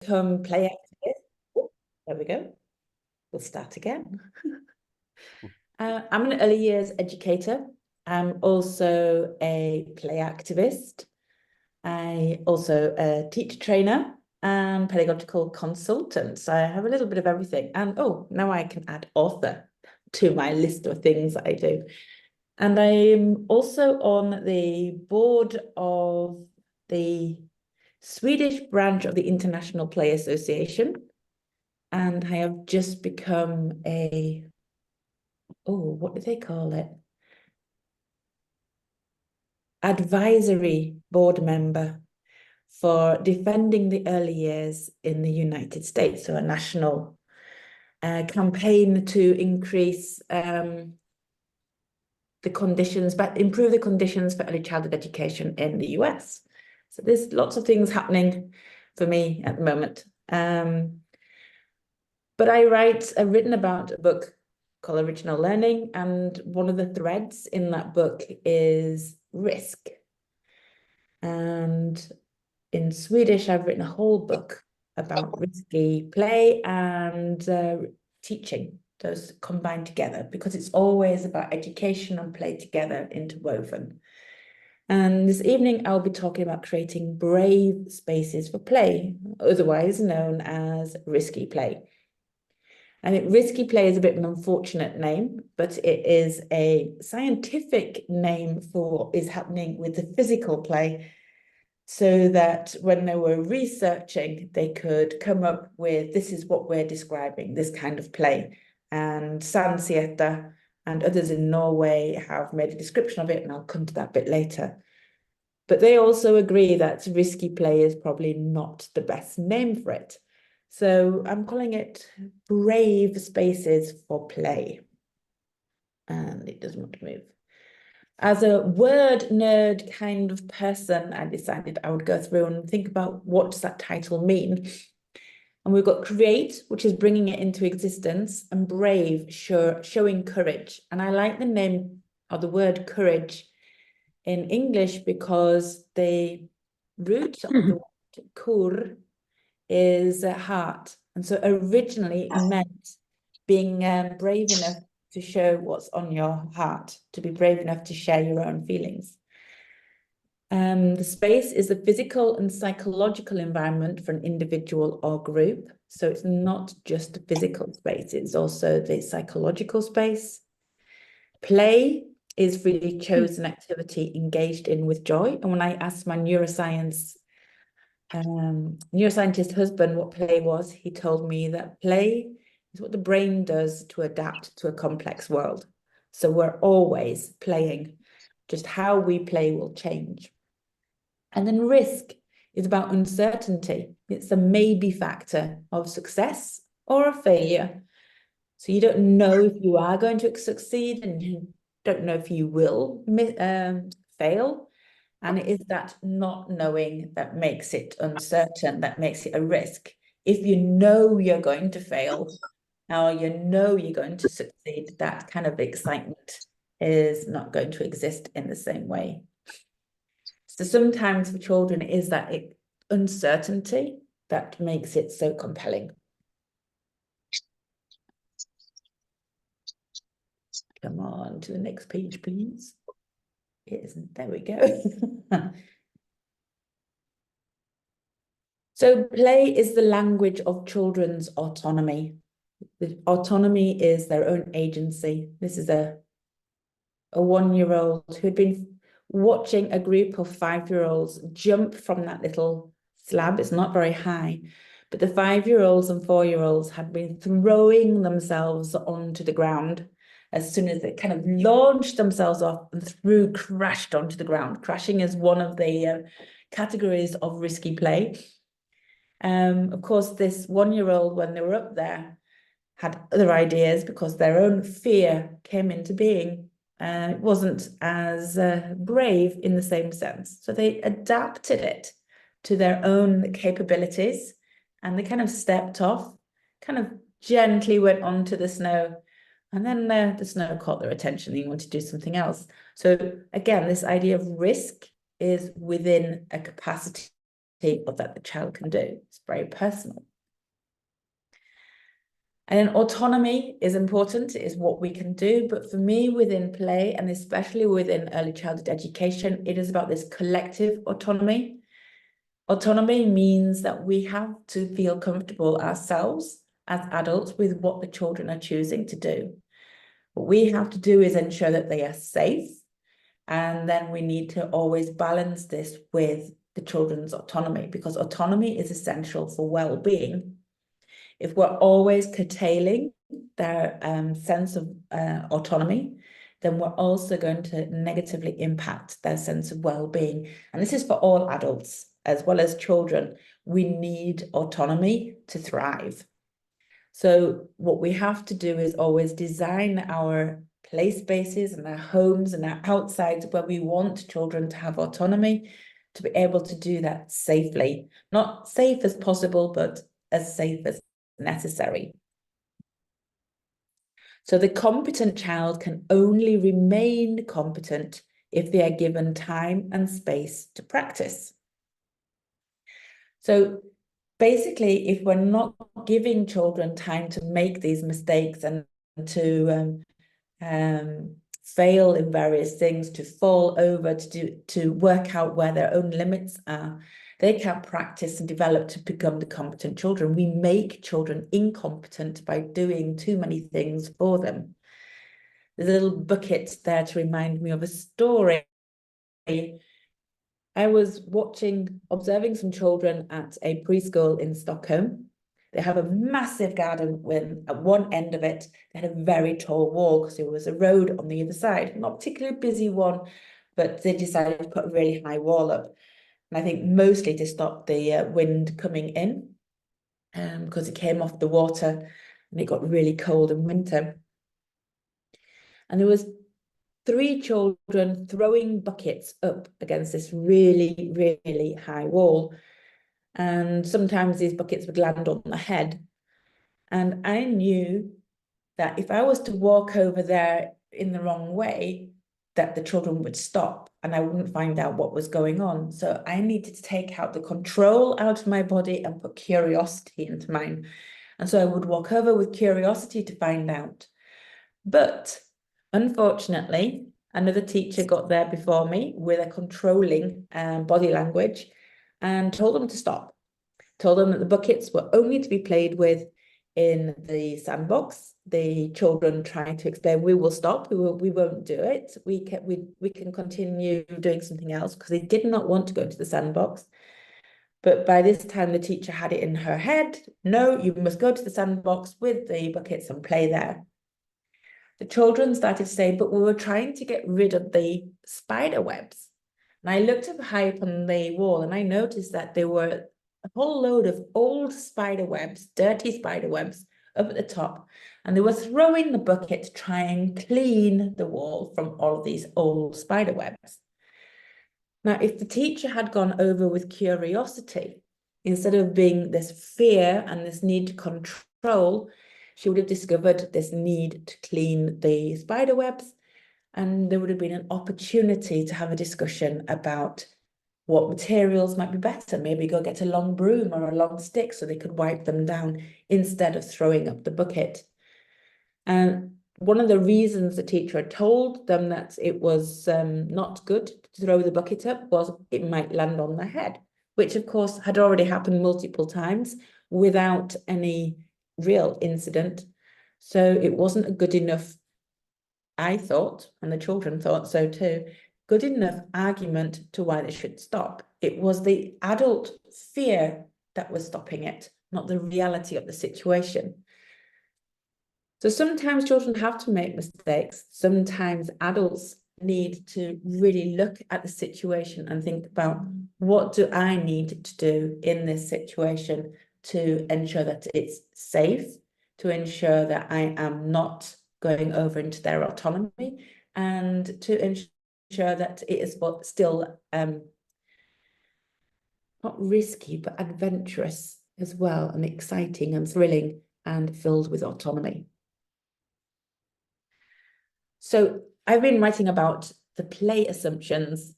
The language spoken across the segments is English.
become play activist. Oh, there we go. We'll start again. I'm an early years educator. I'm also a play activist. I also a teacher trainer and pedagogical consultant. So I have a little bit of everything. And oh, now I can add author to my list of things that I do. And I'm also on the board of the Swedish branch of the International Play Association. And I have just become what do they call it? Advisory board member for defending the early years in the United States. So a national campaign to increase the conditions, but improve the conditions for early childhood education in the US. So there's lots of things happening for me at the moment. But I've written about a book called Original Learning, and one of the threads in that book is risk. And in Swedish, I've written a whole book about risky play and teaching, those combined together, because it's always about education and play together interwoven. And this evening, I'll be talking about creating brave spaces for play, otherwise known as risky play. I think risky play is a bit of an unfortunate name, but it is a scientific name for what is happening with the physical play, so that when they were researching, they could come up with, this is what we're describing, this kind of play. And Sansieta and others in Norway have made a description of it, and I'll come to that bit later. But they also agree that risky play is probably not the best name for it. So I'm calling it brave spaces for play. And it doesn't want to move. As a word nerd kind of person, I decided I would go through and think about what does that title mean. And we've got create, which is bringing it into existence, and brave, showing courage. And I like the name or the word courage in English because the root of the word kur is heart. And so originally it meant being brave enough to show what's on your heart, to be brave enough to share your own feelings. The space is a physical and psychological environment for an individual or group. So it's not just a physical space, it's also the psychological space. Play is freely chosen activity engaged in with joy. And when I asked my neuroscientist husband what play was, he told me that play is what the brain does to adapt to a complex world. So we're always playing, just how we play will change. And then risk is about uncertainty. It's a maybe factor of success or a failure. So you don't know if you are going to succeed, and you don't know if you will fail. And it is that not knowing that makes it uncertain, that makes it a risk. If you know you're going to fail, or you know you're going to succeed, that kind of excitement is not going to exist in the same way. So sometimes for children, it is that uncertainty that makes it so compelling. Come on to the next page, please. It isn't. There we go. So play is the language of children's autonomy. The autonomy is their own agency. This is a 1-year-old who had been watching a group of 5-year-olds jump from that little slab. It's not very high, but the 5-year-olds and 4-year-olds had been throwing themselves onto the ground as soon as they kind of launched themselves off and crashed onto the ground. Crashing is one of the categories of risky play. Of course, this 1-year-old, when they were up there, had other ideas because their own fear came into being. It wasn't as brave in the same sense. So they adapted it to their own capabilities, and they kind of stepped off, kind of gently went onto the snow, and then the snow caught their attention and they wanted to do something else. So again, this idea of risk is within a capacity or that the child can do. It's very personal. And then autonomy is important, it is what we can do. But for me, within play, and especially within early childhood education, it is about this collective autonomy. Autonomy means that we have to feel comfortable ourselves as adults with what the children are choosing to do. What we have to do is ensure that they are safe. And then we need to always balance this with the children's autonomy, because autonomy is essential for well-being. If we're always curtailing their sense of autonomy, then we're also going to negatively impact their sense of well-being. And this is for all adults as well as children. We need autonomy to thrive. So what we have to do is always design our play spaces and our homes and our outsides where we want children to have autonomy, to be able to do that safely. Not safe as possible, but as safe as necessary. So the competent child can only remain competent if they are given time and space to practice. So basically, if we're not giving children time to make these mistakes and to fail in various things, to fall over, to work out where their own limits are, they can't practice and develop to become the competent children. We make children incompetent by doing too many things for them. There's a little bucket there to remind me of a story. I was observing some children at a preschool in Stockholm. They have a massive garden with, at one end of it, they had a very tall wall because there was a road on the other side, not a particularly busy one, but they decided to put a really high wall up. And I think mostly to stop the wind coming in, because it came off the water and it got really cold in winter. And there was 3 children throwing buckets up against this really, really high wall. And sometimes these buckets would land on the head. And I knew that if I was to walk over there in the wrong way, that the children would stop and I wouldn't find out what was going on. So I needed to take out the control out of my body and put curiosity into mine. And so I would walk over with curiosity to find out. But unfortunately, another teacher got there before me with a controlling body language and told them to stop. Told them that the buckets were only to be played with in the sandbox. The children tried to explain, we will stop, we won't do it. We can continue doing something else, because they did not want to go into the sandbox. But by this time, the teacher had it in her head, no, you must go to the sandbox with the buckets and play there. The children started to say, but we were trying to get rid of the spider webs. And I looked up high up on the wall and I noticed that there were a whole load of old spider webs, dirty spider webs up at the top. And they were throwing the bucket to try and clean the wall from all of these old spider webs. Now, if the teacher had gone over with curiosity, instead of being this fear and this need to control, she would have discovered this need to clean the spider webs, and there would have been an opportunity to have a discussion about what materials might be better. Maybe go get a long broom or a long stick so they could wipe them down instead of throwing up the bucket. And one of the reasons the teacher had told them that it was not good to throw the bucket up was it might land on their head, which of course had already happened multiple times without any real incident. So it wasn't a good enough, I thought, and the children thought so too, good enough argument to why they should stop. It was the adult fear that was stopping it, not the reality of the situation. So sometimes children have to make mistakes. Sometimes adults need to really look at the situation and think about, what do I need to do in this situation to ensure that it's safe, to ensure that I am not going over into their autonomy, and to ensure that it is still not risky, but adventurous as well, and exciting and thrilling and filled with autonomy. So I've been writing about the play assumptions.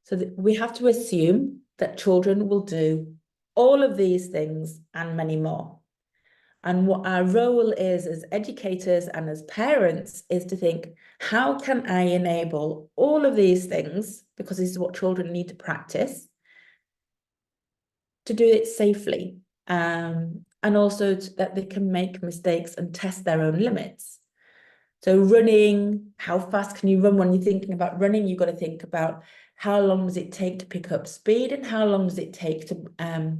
So that we have to assume that children will do all of these things and many more. And what our role is as educators and as parents is to think, how can I enable all of these things, because this is what children need to practice, to do it safely, and also that they can make mistakes and test their own limits. So running, how fast can you run? When you're thinking about running, you've got to think about how long does it take to pick up speed and how long does it take to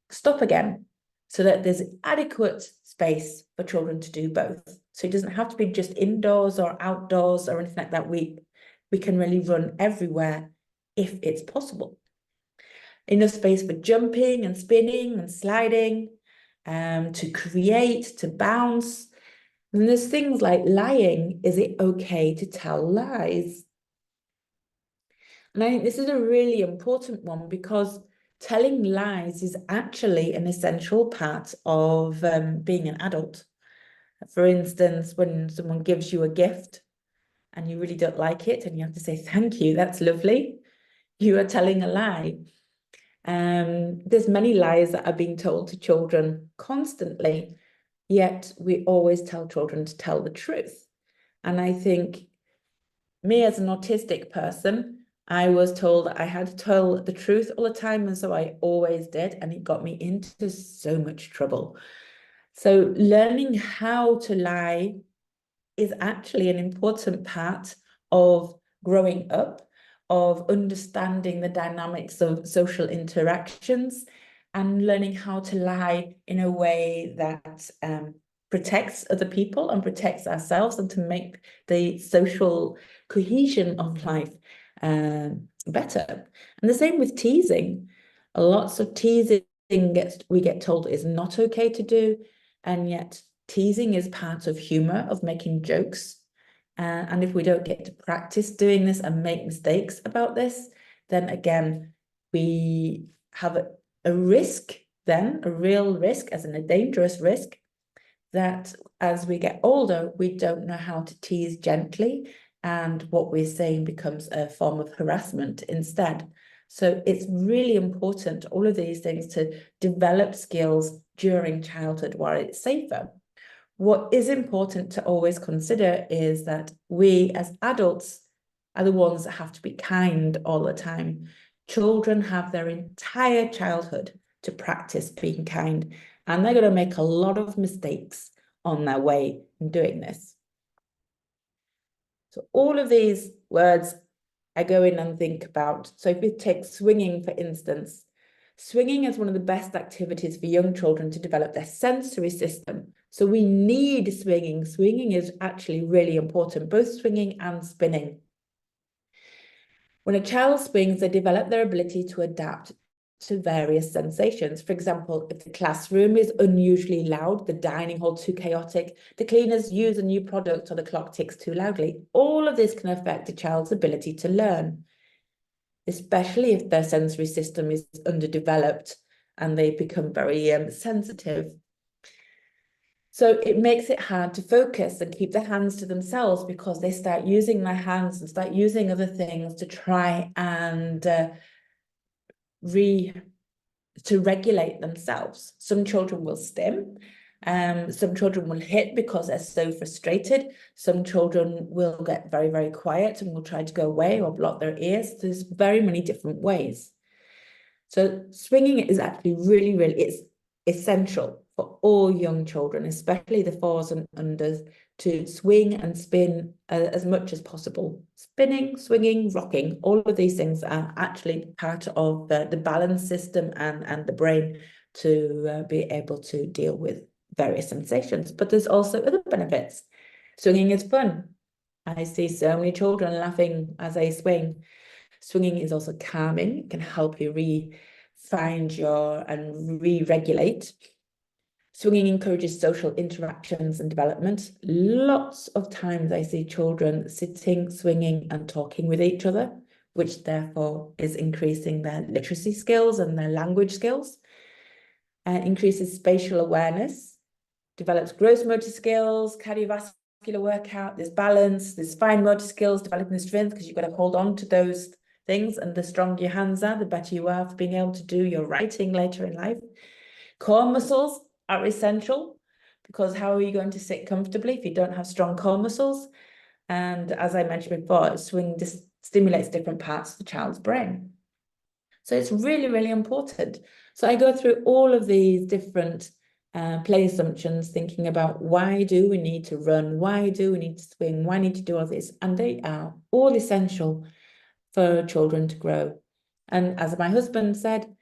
stop again, so that there's adequate space for children to do both. So it doesn't have to be just indoors or outdoors or anything like that. We can really run everywhere if it's possible. Enough space for jumping and spinning and sliding, to create, to bounce. And there's things like lying. Is it okay to tell lies? And I think this is a really important one, because telling lies is actually an essential part of being an adult. For instance, when someone gives you a gift and you really don't like it and you have to say, thank you, that's lovely, you are telling a lie. There's many lies that are being told to children constantly, yet we always tell children to tell the truth. And I think, me as an autistic person, I was told I had to tell the truth all the time, and so I always did, and it got me into so much trouble. So learning how to lie is actually an important part of growing up, of understanding the dynamics of social interactions, and learning how to lie in a way that protects other people and protects ourselves, and to make the social cohesion of life better. And the same with teasing. Lots of teasing we get told is not okay to do, and yet teasing is part of humor, of making jokes. And if we don't get to practice doing this and make mistakes about this, then again, we have a risk, then a real risk, as in a dangerous risk, that as we get older, we don't know how to tease gently, and what we're saying becomes a form of harassment instead. So it's really important, all of these things, to develop skills during childhood while it's safer. What is important to always consider is that we as adults are the ones that have to be kind all the time. Children have their entire childhood to practice being kind, and they're going to make a lot of mistakes on their way in doing this. So all of these words I go in and think about. So if we take swinging, for instance, swinging is one of the best activities for young children to develop their sensory system. So we need swinging. Swinging is actually really important, both swinging and spinning. When a child swings, they develop their ability to adapt to various sensations. For example, if the classroom is unusually loud, the dining hall too chaotic, the cleaners use a new product, or the clock ticks too loudly, all of this can affect a child's ability to learn, especially if their sensory system is underdeveloped and they become very sensitive. So it makes it hard to focus and keep their hands to themselves, because they start using their hands and start using other things to try and to regulate themselves. Some children will stim, some children will hit because they're so frustrated. Some children will get very, very quiet and will try to go away or block their ears. There's very many different ways. So swinging is actually really, really, it's essential for all young children, especially the fours and unders, to swing and spin as much as possible. Spinning, swinging, rocking, all of these things are actually part of the balance system and the brain to be able to deal with various sensations. But there's also other benefits. Swinging is fun. I see so many children laughing as they swing. Swinging is also calming. It can help you find and re-regulate. Swinging encourages social interactions and development. Lots of times I see children sitting, swinging and talking with each other, which therefore is increasing their literacy skills and their language skills. Increases spatial awareness, develops gross motor skills, cardiovascular workout, there's balance, there's fine motor skills, developing the strength, because you've got to hold on to those things, and the stronger your hands are, the better you are for being able to do your writing later in life. Core muscles are essential, because how are you going to sit comfortably if you don't have strong core muscles? And as I mentioned before, swing stimulates different parts of the child's brain. So it's really, really important. So I go through all of these different play assumptions, thinking about why do we need to run? Why do we need to swing? Why need to do all this? And they are all essential for children to grow. And as my husband said,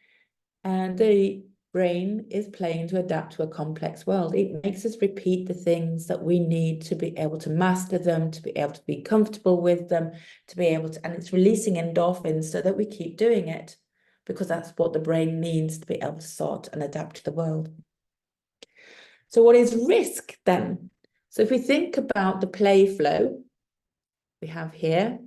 the brain is playing to adapt to a complex world. It makes us repeat the things that we need to be able to master them, to be able to be comfortable with them, to be able to, and it's releasing endorphins so that we keep doing it, because that's what the brain needs to be able to sort and adapt to the world. So what is risk then? So if we think about the play flow we have here,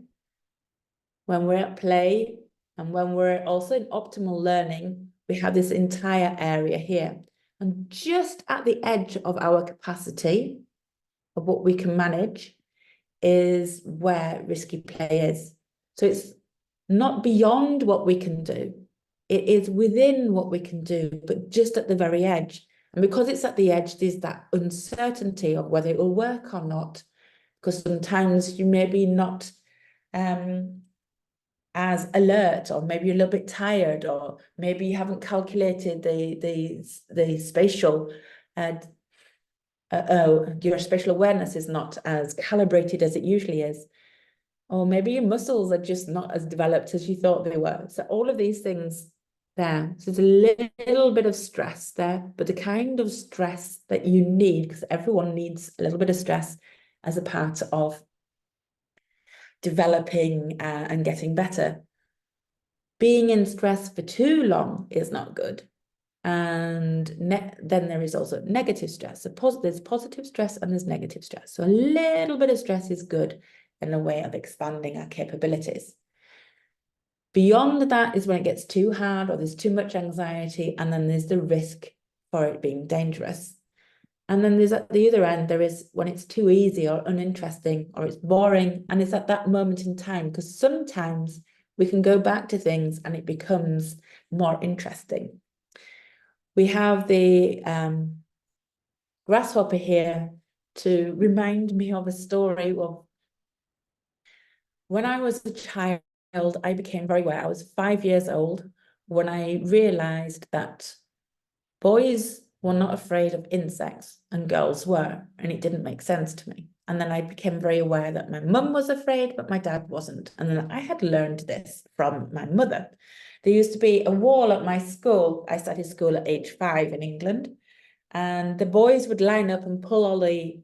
when we're at play and when we're also in optimal learning, we have this entire area here. And just at the edge of our capacity of what we can manage is where risky play is. So it's not beyond what we can do. It is within what we can do, but just at the very edge. And because it's at the edge, there's that uncertainty of whether it will work or not. Because sometimes you may be not as alert, or maybe you're a little bit tired, or maybe you haven't calculated the spatial your spatial awareness is not as calibrated as it usually is, or maybe your muscles are just not as developed as you thought they were. So all of these things there. So there's a little bit of stress there, but the kind of stress that you need, because everyone needs a little bit of stress as a part of developing and getting better. Being in stress for too long is not good. And then there is also negative stress. So there's positive stress and there's negative stress. So a little bit of stress is good in a way of expanding our capabilities. Beyond that is when it gets too hard or there's too much anxiety, and then there's the risk for it being dangerous. And then there's at the other end, there is when it's too easy or uninteresting or it's boring, and it's at that moment in time, because sometimes we can go back to things and it becomes more interesting. We have the grasshopper here to remind me of a story. Well, when I was a child, I became very aware. I was 5 years old when I realized that boys were not afraid of insects and girls were, and it didn't make sense to me. And then I became very aware that my mum was afraid, but my dad wasn't. And then I had learned this from my mother. There used to be a wall at my school. I started school at age 5 in England, and the boys would line up and pull all the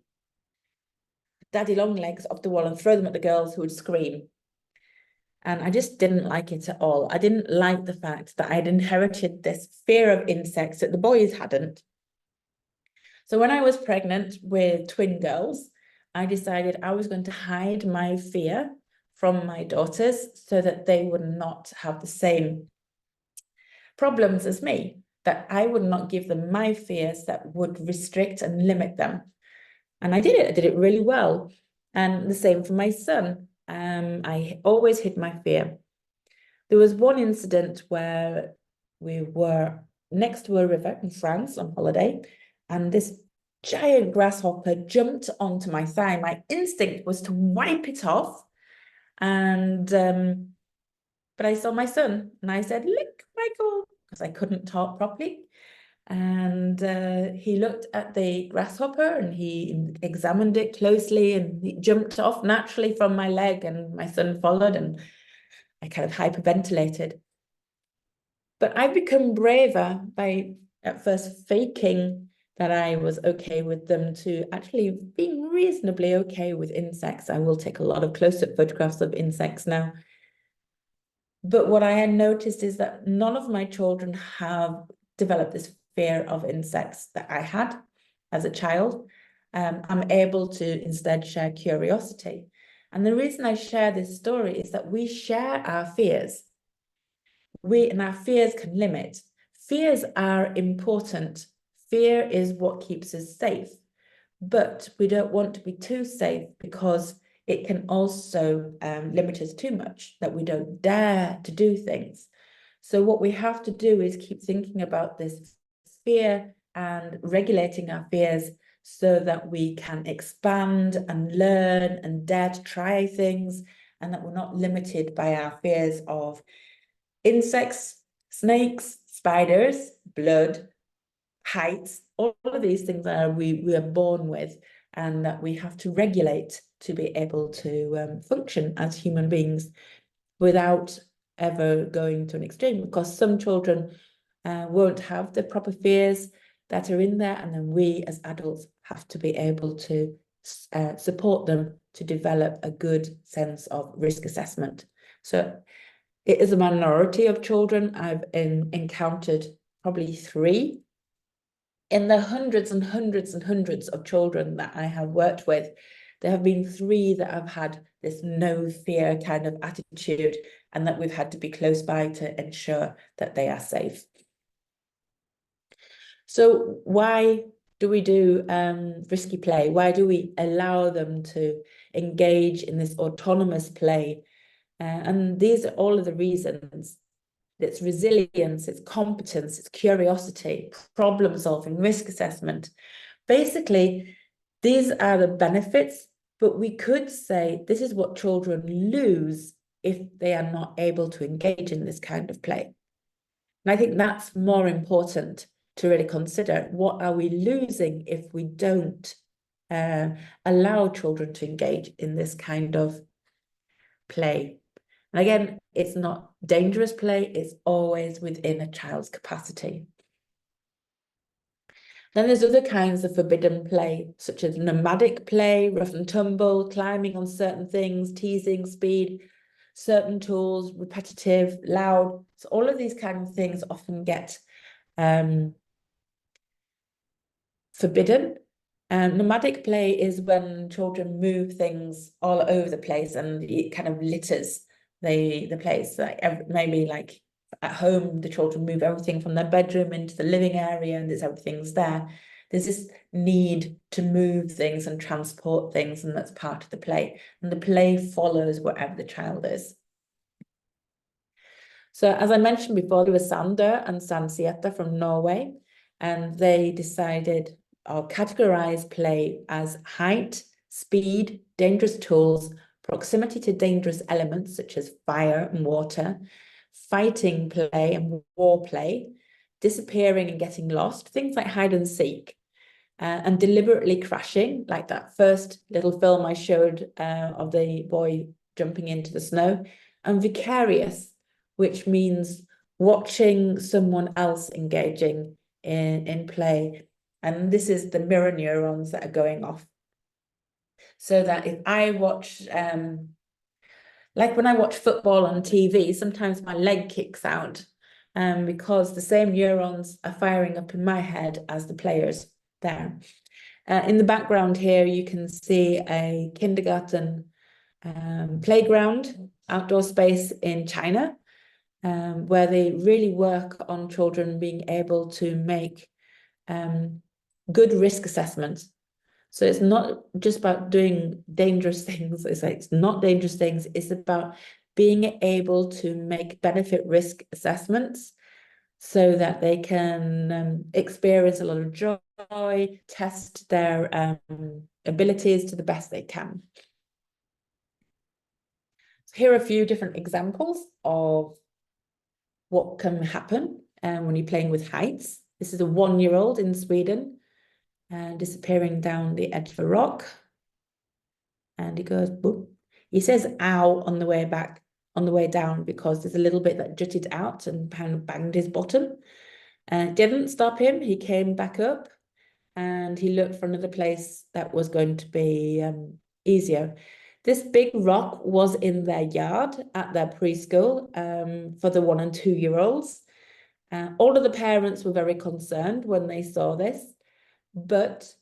daddy long legs off the wall and throw them at the girls, who would scream. And I just didn't like it at all. I didn't like the fact that I'd inherited this fear of insects that the boys hadn't. So when I was pregnant with twin girls, I decided I was going to hide my fear from my daughters so that they would not have the same problems as me, that I would not give them my fears that would restrict and limit them. And I did it. I did it really well. And the same for my son. I always hid my fear. There was one incident where we were next to a river in France on holiday, and this giant grasshopper jumped onto my thigh. My instinct was to wipe it off, and but I saw my son, and I said, "Look, Michael," because I couldn't talk properly. And he looked at the grasshopper and he examined it closely, and he jumped off naturally from my leg, and my son followed, and I kind of hyperventilated. But I've become braver by at first faking that I was okay with them to actually being reasonably okay with insects. I will take a lot of close-up photographs of insects now. But what I had noticed is that none of my children have developed this fear of insects that I had as a child. I'm able to instead share curiosity. And the reason I share this story is that we share our fears. And our fears can limit. Fears are important. Fear is what keeps us safe. But we don't want to be too safe, because it can also limit us too much, that we don't dare to do things. So what we have to do is keep thinking about this fear and regulating our fears so that we can expand and learn and dare to try things, and that we're not limited by our fears of insects, snakes, spiders, blood, heights. All of these things are we are born with, and that we have to regulate to be able to function as human beings without ever going to an extreme, because some children won't have the proper fears that are in there, and then we as adults have to be able to support them to develop a good sense of risk assessment. So it is a minority of children. I've encountered probably 3 in the hundreds and hundreds and hundreds of children that I have worked with. There have been 3 that have had this no fear kind of attitude, and that we've had to be close by to ensure that they are safe. So why do we do risky play? Why do we allow them to engage in this autonomous play? And these are all of the reasons. It's resilience, it's competence, it's curiosity, problem solving, risk assessment. Basically, these are the benefits, but we could say this is what children lose if they are not able to engage in this kind of play. And I think that's more important to really consider. What are we losing if we don't allow children to engage in this kind of play? And again, it's not dangerous play, it's always within a child's capacity. Then there's other kinds of forbidden play, such as nomadic play, rough and tumble, climbing on certain things, teasing, speed, certain tools, repetitive, loud. So all of these kind of things often get forbidden. Nomadic play is when children move things all over the place, and it kind of litters the place. Like maybe like at home, the children move everything from their bedroom into the living area, and everything's there. There's this need to move things and transport things, and that's part of the play. And the play follows wherever the child is. So as I mentioned before, there was Sander and Sansieta from Norway, and they decided or categorized play as height, speed, dangerous tools, proximity to dangerous elements such as fire and water, fighting play and war play, disappearing and getting lost, things like hide and seek, and deliberately crashing, like that first little film I showed of the boy jumping into the snow, and vicarious, which means watching someone else engaging in play. And this is the mirror neurons that are going off. So that if I watch, like when I watch football on TV, sometimes my leg kicks out because the same neurons are firing up in my head as the players there. In the background here, you can see a kindergarten playground, outdoor space in China, where they really work on children being able to make good risk assessments. So it's not just about doing dangerous things. It's like, it's not dangerous things. It's about being able to make benefit risk assessments so that they can experience a lot of joy, test their abilities to the best they can. So here are a few different examples of what can happen when you're playing with heights. This is a 1-year-old in Sweden disappearing down the edge of a rock. And he goes, boop. He says, ow, on the way back, on the way down, because there's a little bit that jutted out and kind of banged his bottom. Didn't stop him. He came back up and he looked for another place that was going to be easier. This big rock was in their yard at their preschool for the 1- and 2-year-olds. All of the parents were very concerned when they saw this, but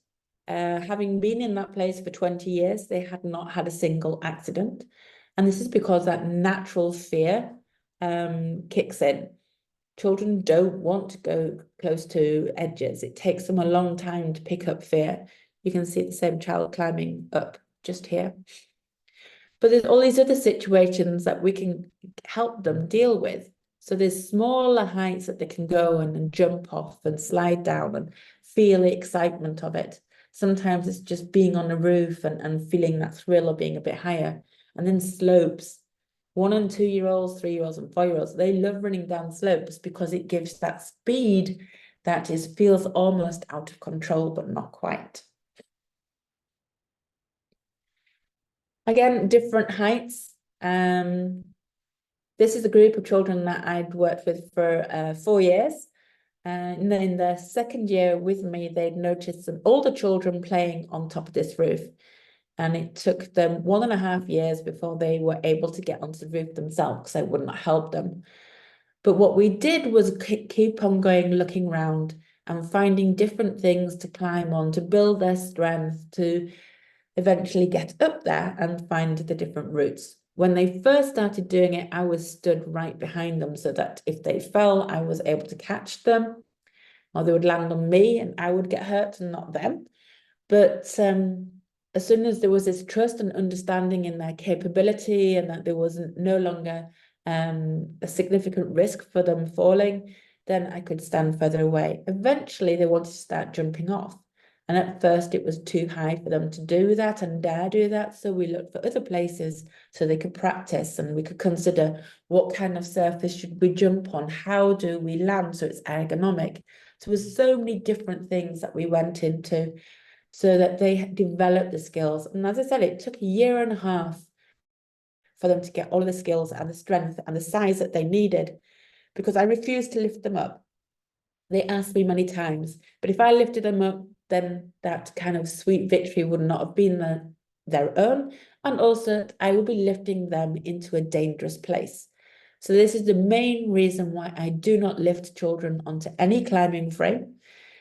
having been in that place for 20 years, they had not had a single accident. And this is because that natural fear kicks in. Children don't want to go close to edges. It takes them a long time to pick up fear. You can see the same child climbing up just here. But there's all these other situations that we can help them deal with. So there's smaller heights that they can go and jump off and slide down and feel the excitement of it. Sometimes it's just being on the roof and feeling that thrill of being a bit higher. And then slopes. 1 and 2 year olds, 3-year-olds and 4-year-olds, they love running down slopes because it gives that speed that feels almost out of control, but not quite. Again, different heights. This is a group of children that I'd worked with for 4 years. And then in their second year with me, they'd noticed some older children playing on top of this roof. And it took them 1.5 years before they were able to get onto the roof themselves, because I would not help them. But what we did was keep on going, looking around and finding different things to climb on, to build their strength, to eventually get up there and find the different routes. When they first started doing it, I was stood right behind them so that if they fell, I was able to catch them, or they would land on me and I would get hurt and not them. But as soon as there was this trust and understanding in their capability and that there was no longer a significant risk for them falling, then I could stand further away. Eventually, they wanted to start jumping off. And at first, it was too high for them to do that and dare do that. So we looked for other places so they could practice, and we could consider what kind of surface should we jump on? How do we land so it's ergonomic? So there's so many different things that we went into so that they developed the skills. And as I said, it took 1.5 years for them to get all of the skills and the strength and the size that they needed, because I refused to lift them up. They asked me many times, but if I lifted them up, then that kind of sweet victory would not have been their own. And also I would be lifting them into a dangerous place. So this is the main reason why I do not lift children onto any climbing frame.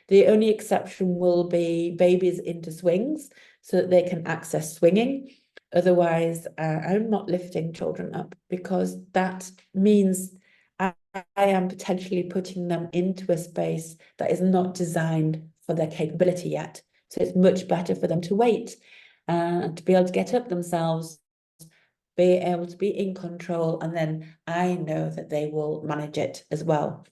The only exception will be babies into swings so that they can access swinging. Otherwise, I'm not lifting children up, because that means I am potentially putting them into a space that is not designed for their capability yet. So it's much better for them to wait and to be able to get up themselves, be able to be in control, and then I know that they will manage it as well.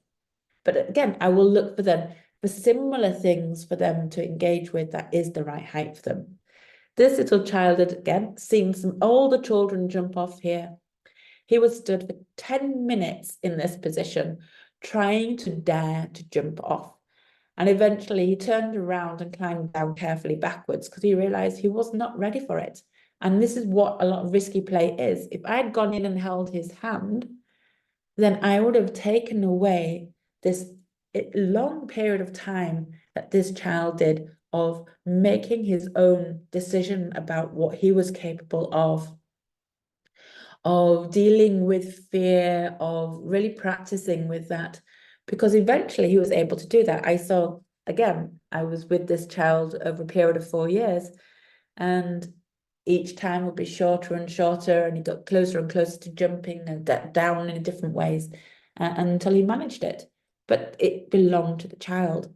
But again, I will look for them for similar things for them to engage with that is the right height for them. This little child had, again, seen some older children jump off here. He was stood for 10 minutes in this position, trying to dare to jump off. And eventually he turned around and climbed down carefully backwards because he realized he was not ready for it. And this is what a lot of risky play is. If I had gone in and held his hand, then I would have taken away this long period of time that this child did of making his own decision about what he was capable of dealing with fear, of really practicing with that, because eventually he was able to do that. I saw, again, I was with this child over a period of 4 years, and each time would be shorter and shorter, and he got closer and closer to jumping and down in different ways until he managed it. But it belonged to the child,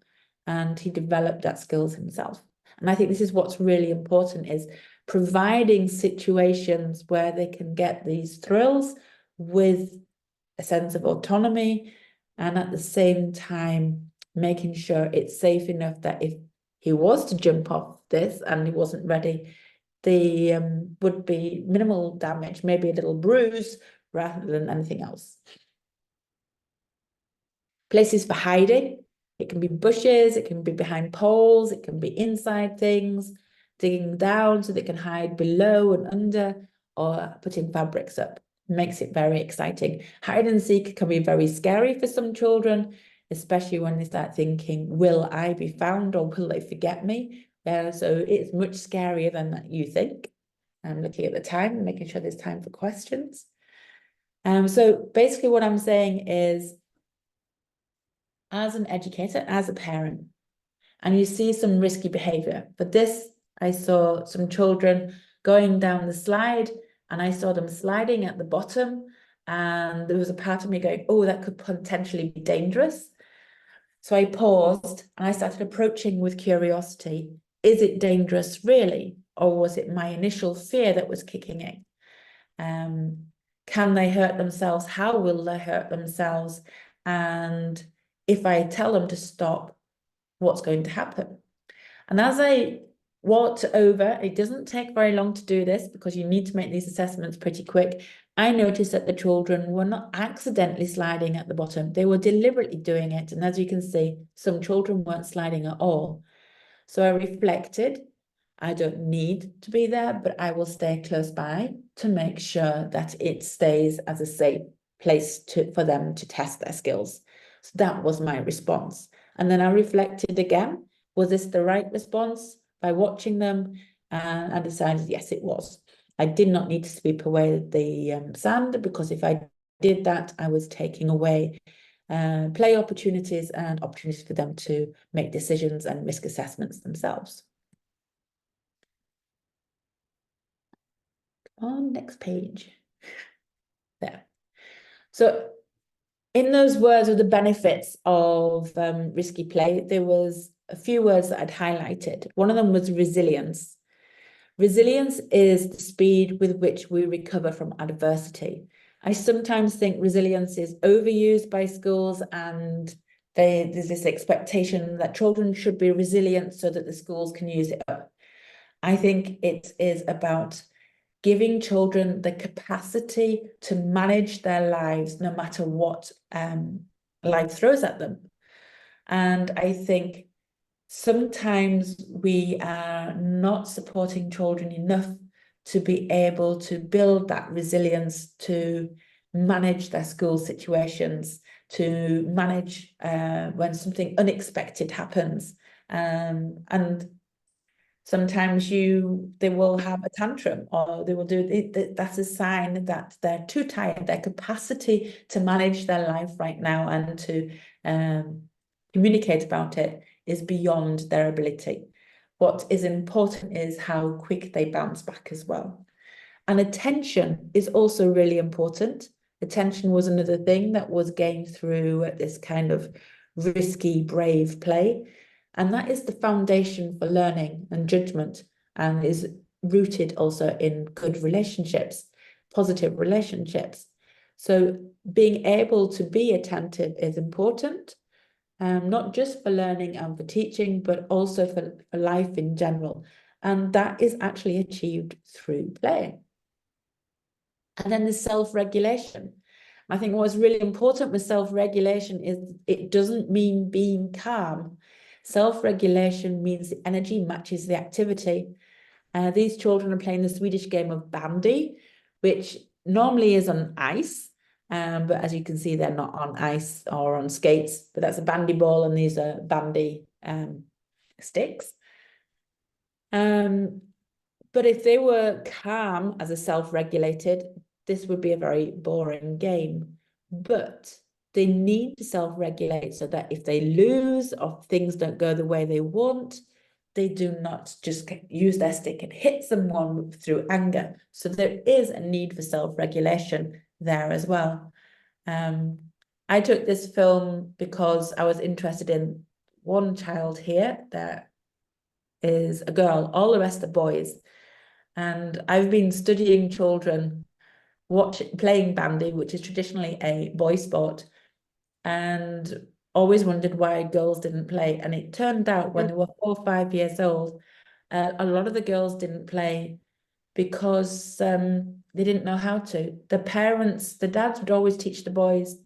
and he developed that skills himself. And I think this is what's really important, is providing situations where they can get these thrills with a sense of autonomy, and at the same time making sure it's safe enough that if he was to jump off this and he wasn't ready, there would be minimal damage, maybe a little bruise rather than anything else. Places for hiding. It can be bushes, it can be behind poles, it can be inside things, digging down so they can hide below and under, or putting fabrics up. Makes it very exciting. Hide and seek can be very scary for some children, especially when they start thinking, will I be found or will they forget me? So it's much scarier than you think. I'm looking at the time and making sure there's time for questions. So basically what I'm saying is, as an educator, as a parent, and you see some risky behavior. For this, I saw some children going down the slide, and I saw them sliding at the bottom, and there was a part of me going, oh, that could potentially be dangerous. So I paused and I started approaching with curiosity. Is it dangerous really? Or was it my initial fear that was kicking in? Can they hurt themselves? How will they hurt themselves? And if I tell them to stop, what's going to happen? And as I walked over, it doesn't take very long to do this because you need to make these assessments pretty quick. I noticed that the children were not accidentally sliding at the bottom. They were deliberately doing it. And as you can see, some children weren't sliding at all. So I reflected, I don't need to be there, but I will stay close by to make sure that it stays as a safe place for them to test their skills. So that was my response. And then I reflected again, was this the right response? By watching them, and I decided, yes, it was. I did not need to sweep away the sand, because if I did that, I was taking away play opportunities and opportunities for them to make decisions and risk assessments themselves. On next page. There. So in those words of the benefits of risky play, there was a few words that I'd highlighted. One of them was resilience. Resilience is the speed with which we recover from adversity. I sometimes think resilience is overused by schools, and there's this expectation that children should be resilient so that the schools can use it up. I think it is about giving children the capacity to manage their lives no matter what life throws at them. And I think sometimes we are not supporting children enough to be able to build that resilience to manage their school situations, to manage when something unexpected happens. And sometimes they will have a tantrum, or they will do it. That's a sign that they're too tired. Their capacity to manage their life right now and to communicate about it is beyond their ability. What is important is how quick they bounce back as well. And attention is also really important. Attention was another thing that was gained through this kind of risky, brave play. And that is the foundation for learning and judgment, and is rooted also in good relationships, positive relationships. So being able to be attentive is important, not just for learning and for teaching, but also for life in general. And that is actually achieved through play. And then the self-regulation. I think what's really important with self-regulation is it doesn't mean being calm. Self-regulation means the energy matches the activity. These children are playing the Swedish game of bandy, which normally is on ice. But as you can see, they're not on ice or on skates, but that's a bandy ball and these are bandy sticks. But if they were calm as a self-regulated, this would be a very boring game. But they need to self-regulate so that if they lose or things don't go the way they want, they do not just use their stick and hit someone through anger. So there is a need for self-regulation there as well. I took this film because I was interested in one child here that is a girl, all the rest are boys. And I've been studying children playing bandy, which is traditionally a boy sport, and always wondered why girls didn't play. And it turned out when they were 4 or 5 years old, a lot of the girls didn't play because they didn't know how to. The dads would always teach the boys,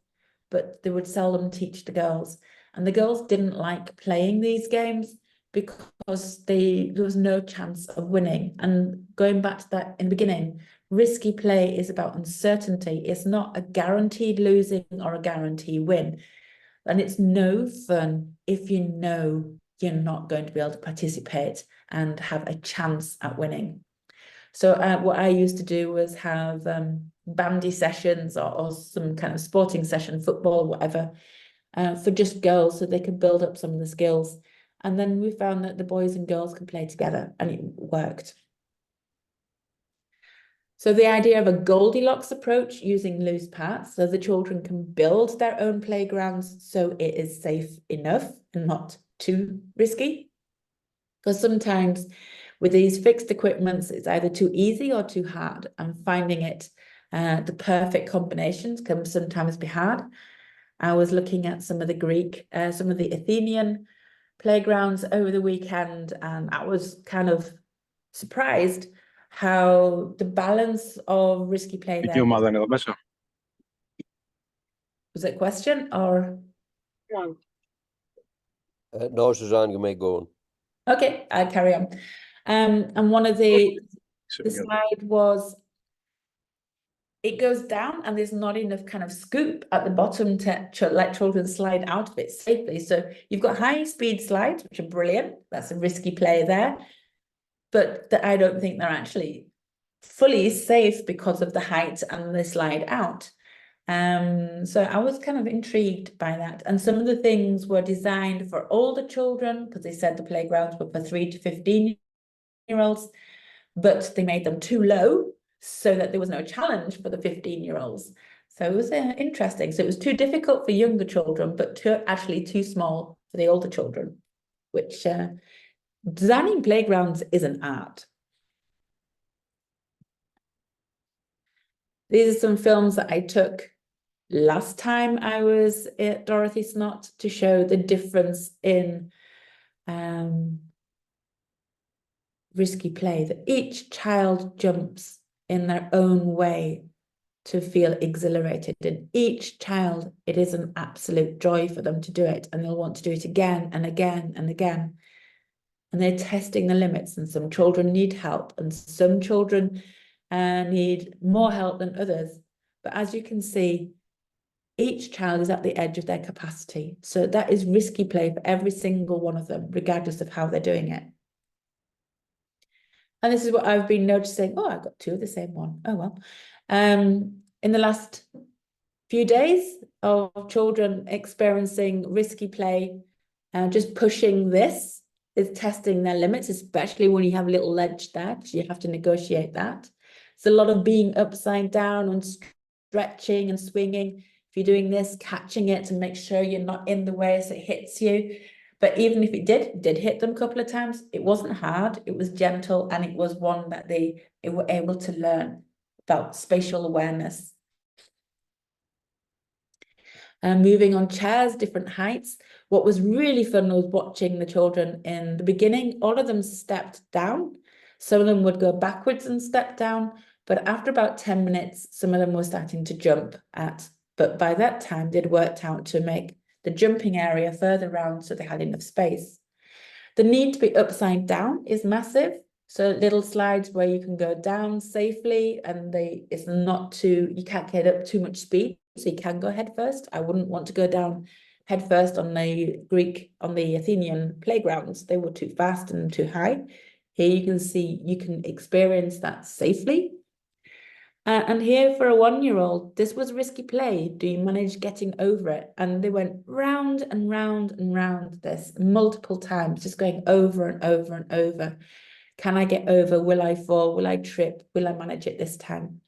but they would seldom teach the girls. And the girls didn't like playing these games because there was no chance of winning. And going back to that in the beginning, risky play is about uncertainty. It's not a guaranteed losing or a guaranteed win. And it's no fun if you know you're not going to be able to participate and have a chance at winning. So what I used to do was have bandy sessions or some kind of sporting session, football, whatever, for just girls so they could build up some of the skills. And then we found that the boys and girls could play together, and it worked. So the idea of a Goldilocks approach, using loose parts so the children can build their own playgrounds so it is safe enough and not too risky. Because sometimes with these fixed equipments, it's either too easy or too hard, and finding it, the perfect combinations can sometimes be hard. I was looking at some of the Athenian playgrounds over the weekend, and I was kind of surprised how the balance of risky play there. Was it a question or? No, Suzanne, you may go on. Okay, I'll carry on. And one of the slide was, it goes down and there's not enough kind of scoop at the bottom to let children slide out of it safely. So you've got high speed slides, which are brilliant. That's a risky play there. But I don't think they're actually fully safe because of the height and the slide out. So I was kind of intrigued by that. And some of the things were designed for older children, because they said the playgrounds were for 3 to 15-year-olds, but they made them too low so that there was no challenge for the 15-year-olds. So it was interesting. So it was too difficult for younger children, but actually too small for the older children, which designing playgrounds is an art. These are some films that I took last time I was at Dorothy Snott to show the difference in risky play, that each child jumps in their own way to feel exhilarated. And each child, it is an absolute joy for them to do it, and they'll want to do it again and again and again. And they're testing the limits, and some children need help, and some children need more help than others. But as you can see, each child is at the edge of their capacity. So that is risky play for every single one of them, regardless of how they're doing it. And this is what I've been noticing. Oh, I've got 2 of the same one. Oh, well. In the last few days of children experiencing risky play, just pushing this is testing their limits, especially when you have a little ledge there, because you have to negotiate that. It's a lot of being upside down and stretching and swinging. If you're doing this, catching it to make sure you're not in the way so it hits you. But even if it did hit them a couple of times, it wasn't hard, it was gentle, and it was one that they were able to learn about spatial awareness. Moving on chairs, different heights. What was really fun was watching the children in the beginning. All of them stepped down. Some of them would go backwards and step down. But after about 10 minutes, some of them were starting to jump but by that time, they'd worked out to make the jumping area further round so they had enough space. The need to be upside down is massive. So little slides where you can go down safely, and it's not too, you can't get up too much speed, so you can go head first. I wouldn't want to go down head first on the Athenian playgrounds. They were too fast and too high. Here you can see, you can experience that safely. And here for a 1-year-old, this was risky play. Do you manage getting over it? And they went round and round and round this multiple times, just going over and over and over. Can I get over? Will I fall? Will I trip? Will I manage it this time?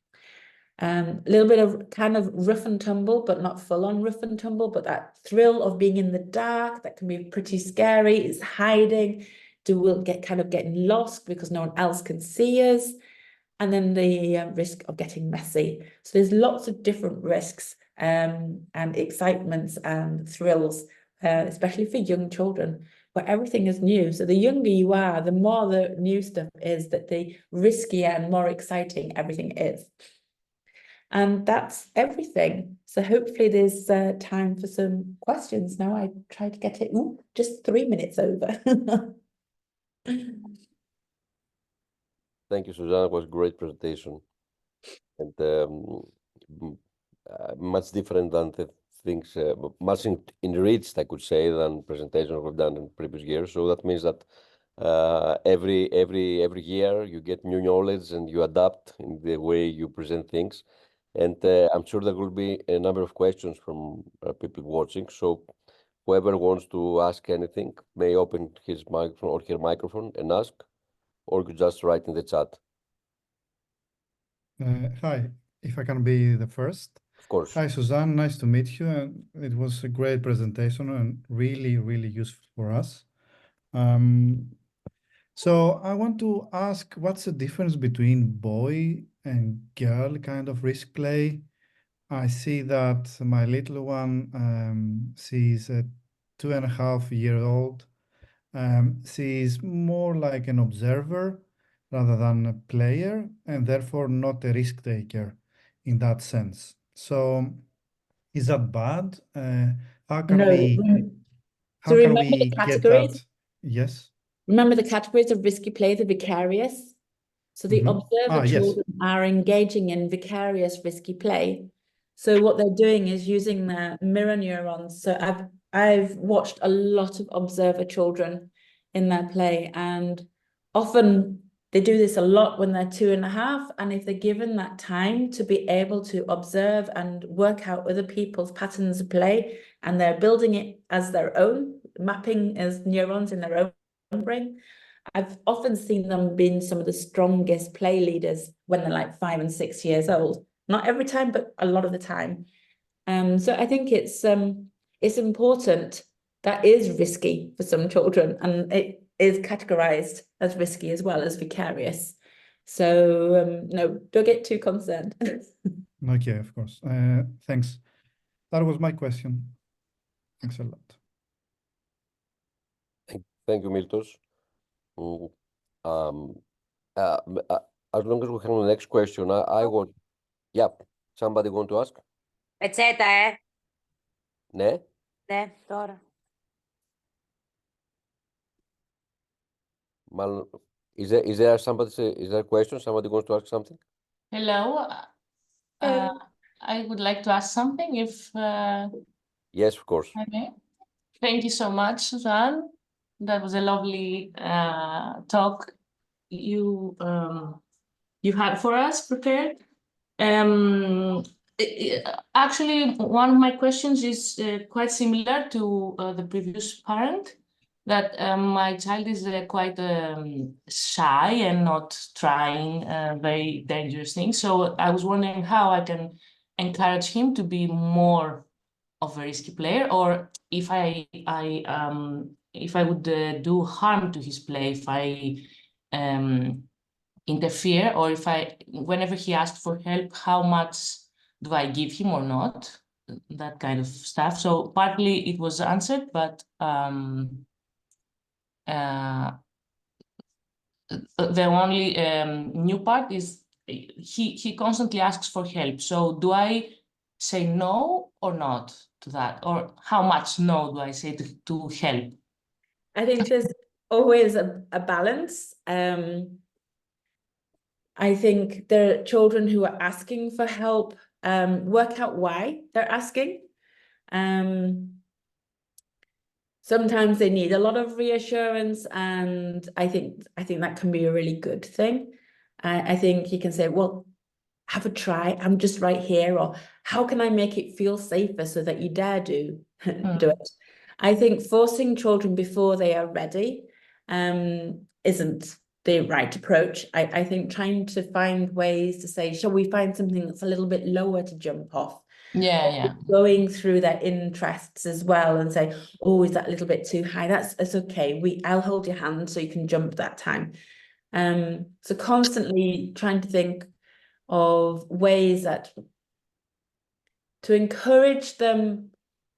A little bit of kind of rough and tumble, but not full on rough and tumble, but that thrill of being in the dark, that can be pretty scary. It's hiding. We'll get kind of getting lost because no one else can see us. And then the risk of getting messy. So there's lots of different risks and excitements and thrills, especially for young children, where everything is new. So the younger you are, the more the new stuff is, that the riskier and more exciting everything is. And that's everything. So hopefully there's time for some questions. Now I try to get it, just 3 minutes over. Thank you, Suzanne. It was a great presentation, and much different than the things, much enriched, I could say, than presentations we've done in previous years. So that means that every year you get new knowledge and you adapt in the way you present things. And I'm sure there will be a number of questions from people watching. So whoever wants to ask anything may open his microphone or her microphone and ask, or you just write in the chat. Hi, if I can be the first. Of course. Hi, Suzanne, nice to meet you. And it was a great presentation and really, really useful for us. So I want to ask, what's the difference between boy and girl kind of risk play? I see that my little one, she's a 2.5-year-old. She's more like an observer rather than a player, and therefore not a risk taker in that sense. So is that bad? How can No. we So how can remember the we get categories? that? Yes. Remember the categories of risky play, the vicarious. So the observer Yes. children are engaging in vicarious risky play. So what they're doing is using their mirror neurons. So I've watched a lot of observer children in their play, and often they do this a lot when they're 2.5. And if they're given that time to be able to observe and work out other people's patterns of play, and they're building it as their own, mapping as neurons in their own brain, I've often seen them being some of the strongest play leaders when they're like 5 and 6 years old. Not every time, but a lot of the time. So I think it's important. That is risky for some children, and it is categorized as risky as well as vicarious. So no, don't get too concerned. Okay, of course. Thanks. That was my question. Thanks a lot. Thank you, Miltos. As long as we have the next question, I want. Yeah, somebody want to ask? Πετσέτα, Ναι. Ναι, τώρα. Is there somebody? Is there a question? Somebody wants to ask something? Hello. I would like to ask something if Yes, of course. I may. Thank you so much, Suzanne. That was a lovely talk you had for us prepared. Actually, one of my questions is quite similar to the previous parent, that my child is quite shy and not trying very dangerous things. So I was wondering how I can encourage him to be more of a risky player, or if I would do harm to his play, if I interfere, or if whenever he asked for help, how much do I give him or not, that kind of stuff. So partly it was answered, but the only new part is he constantly asks for help. So do I say no or not to that, or how much no do I say to help? I think there's always a balance. I think there are children who are asking for help, work out why they're asking. Sometimes they need a lot of reassurance, and I think that can be a really good thing. I think you can say, well, have a try, I'm just right here, or how can I make it feel safer so that you dare do it. I think forcing children before they are ready isn't the right approach. I think trying to find ways to say, shall we find something that's a little bit lower to jump off? Yeah. Going through their interests as well and say, oh, is that a little bit too high? That's okay. I'll hold your hand so you can jump that time. So constantly trying to think of ways that to encourage them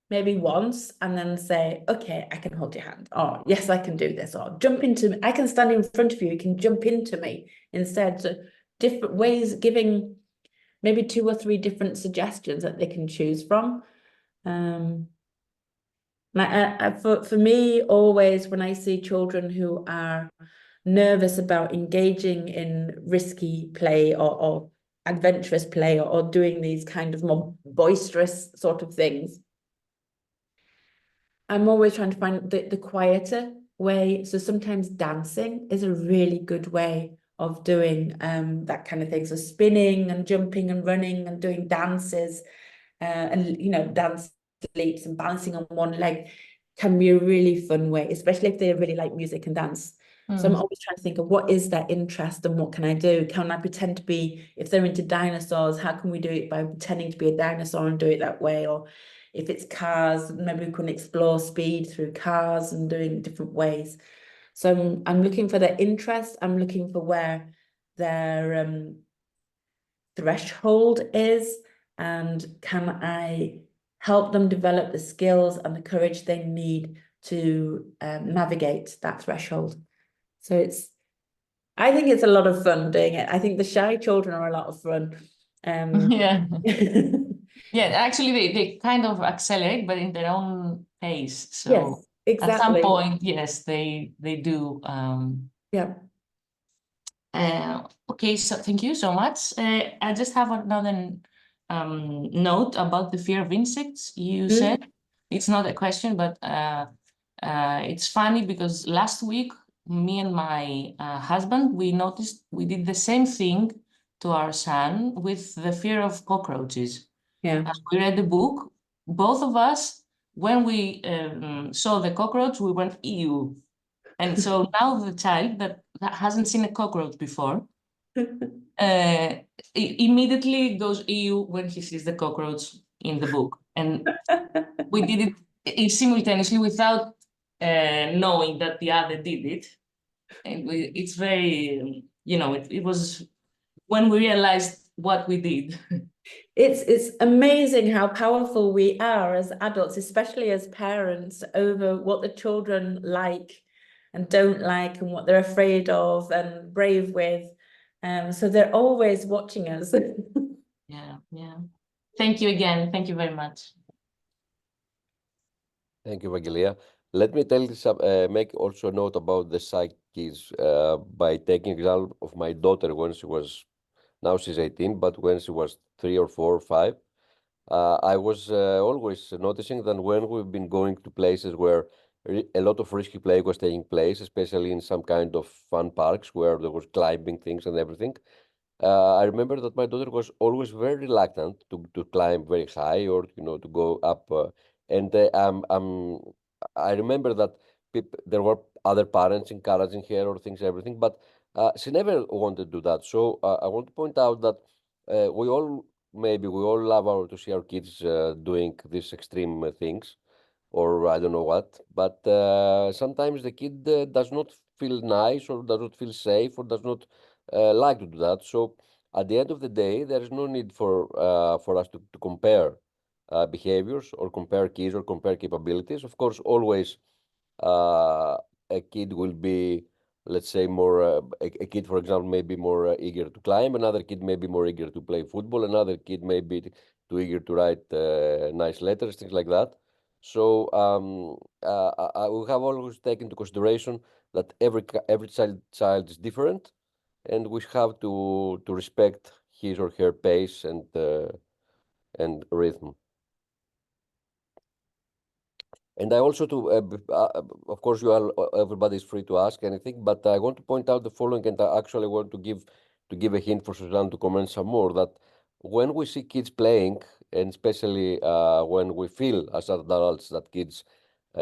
maybe once, and then say, okay, I can hold your hand, or yes, I can do this, or jump into me. I can stand in front of you, you can jump into me instead. So different ways, giving maybe 2 or 3 different suggestions that they can choose from. For me, always when I see children who are nervous about engaging in risky play or adventurous play, or doing these kind of more boisterous sort of things, I'm always trying to find the quieter way. So sometimes dancing is a really good way of doing that kind of thing. So spinning and jumping and running and doing dances and dance leaps and balancing on one leg can be a really fun way, especially if they really like music and dance. So I'm always trying to think of what is their interest and what can I do? Can I pretend to be, if they're into dinosaurs, how can we do it by pretending to be a dinosaur and do it that way? Or if it's cars, maybe we can explore speed through cars and doing different ways. So I'm looking for their interest. I'm looking for where their threshold is, and can I help them develop the skills and the courage they need to navigate that threshold. So I think it's a lot of fun doing it. I think the shy children are a lot of fun. Yeah. Yeah, actually they kind of accelerate, but in their own pace. So Yes, exactly. at some point, yes, they do. Yeah. Okay, so thank you so much. I just have another note about the fear of insects. You said it's not a question, but it's funny because last week, me and my husband, we noticed we did the same thing to our son with the fear of cockroaches. Yeah. We read the book, both of us, when we saw the cockroach, we went, ew. And so now the child that hasn't seen a cockroach before immediately goes ew when he sees the cockroach in the book. And we did it simultaneously without knowing that the other did it. And it's very, it was when we realized what we did. It's amazing how powerful we are as adults, especially as parents, over what the children like and don't like and what they're afraid of and brave with. So they're always watching us. Yeah. Thank you again. Thank you very much. Thank you, Vangelia. Let me tell you make also note about the shy kids by taking example of my daughter when she was, now she's 18, but when she was 3 or 4 or 5, I was always noticing that when we've been going to places where a lot of risky play was taking place, especially in some kind of fun parks where there was climbing things and everything, I remember that my daughter was always very reluctant to climb very high or to go up. And I remember that there were other parents encouraging her or things, everything, but she never wanted to do that. So I want to point out that we all love to see our kids doing these extreme things, or I don't know what. But sometimes the kid does not feel nice or does not feel safe or does not like to do that. So at the end of the day, there is no need for us to compare behaviors or compare kids or compare capabilities. Of course, always a kid will be, let's say, more a kid, for example, may be more eager to climb. Another kid may be more eager to play football. Another kid may be too eager to write nice letters, things like that. So we have always taken into consideration that every child is different, and we have to respect his or her pace and rhythm. And I also of course, everybody is free to ask anything, but I want to point out the following, and I actually want to give a hint for Suzanne to comment some more, that when we see kids playing, and especially when we feel as adults that kids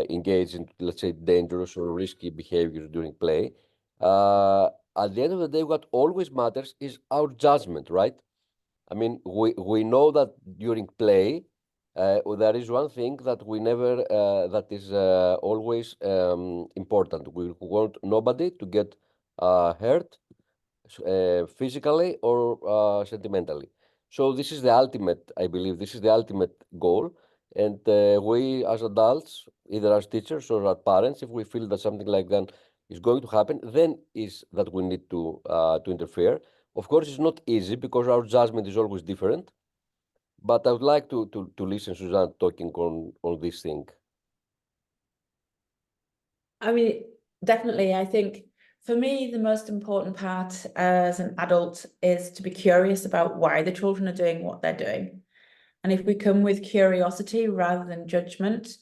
engage in, let's say, dangerous or risky behaviors during play, at the end of the day, what always matters is our judgment, right? I mean, we know that during play, there is one thing that we never, that is always important. We want nobody to get hurt physically or sentimentally. So this is the ultimate, I believe, this is the ultimate goal. And we as adults, either as teachers or as parents, if we feel that something like that is going to happen, then is that we need to interfere. Of course, it's not easy because our judgment is always different. But I would like to listen Suzanne talking on this thing. I mean, definitely. I think for me, the most important part as an adult is to be curious about why the children are doing what they're doing. And if we come with curiosity rather than judgment,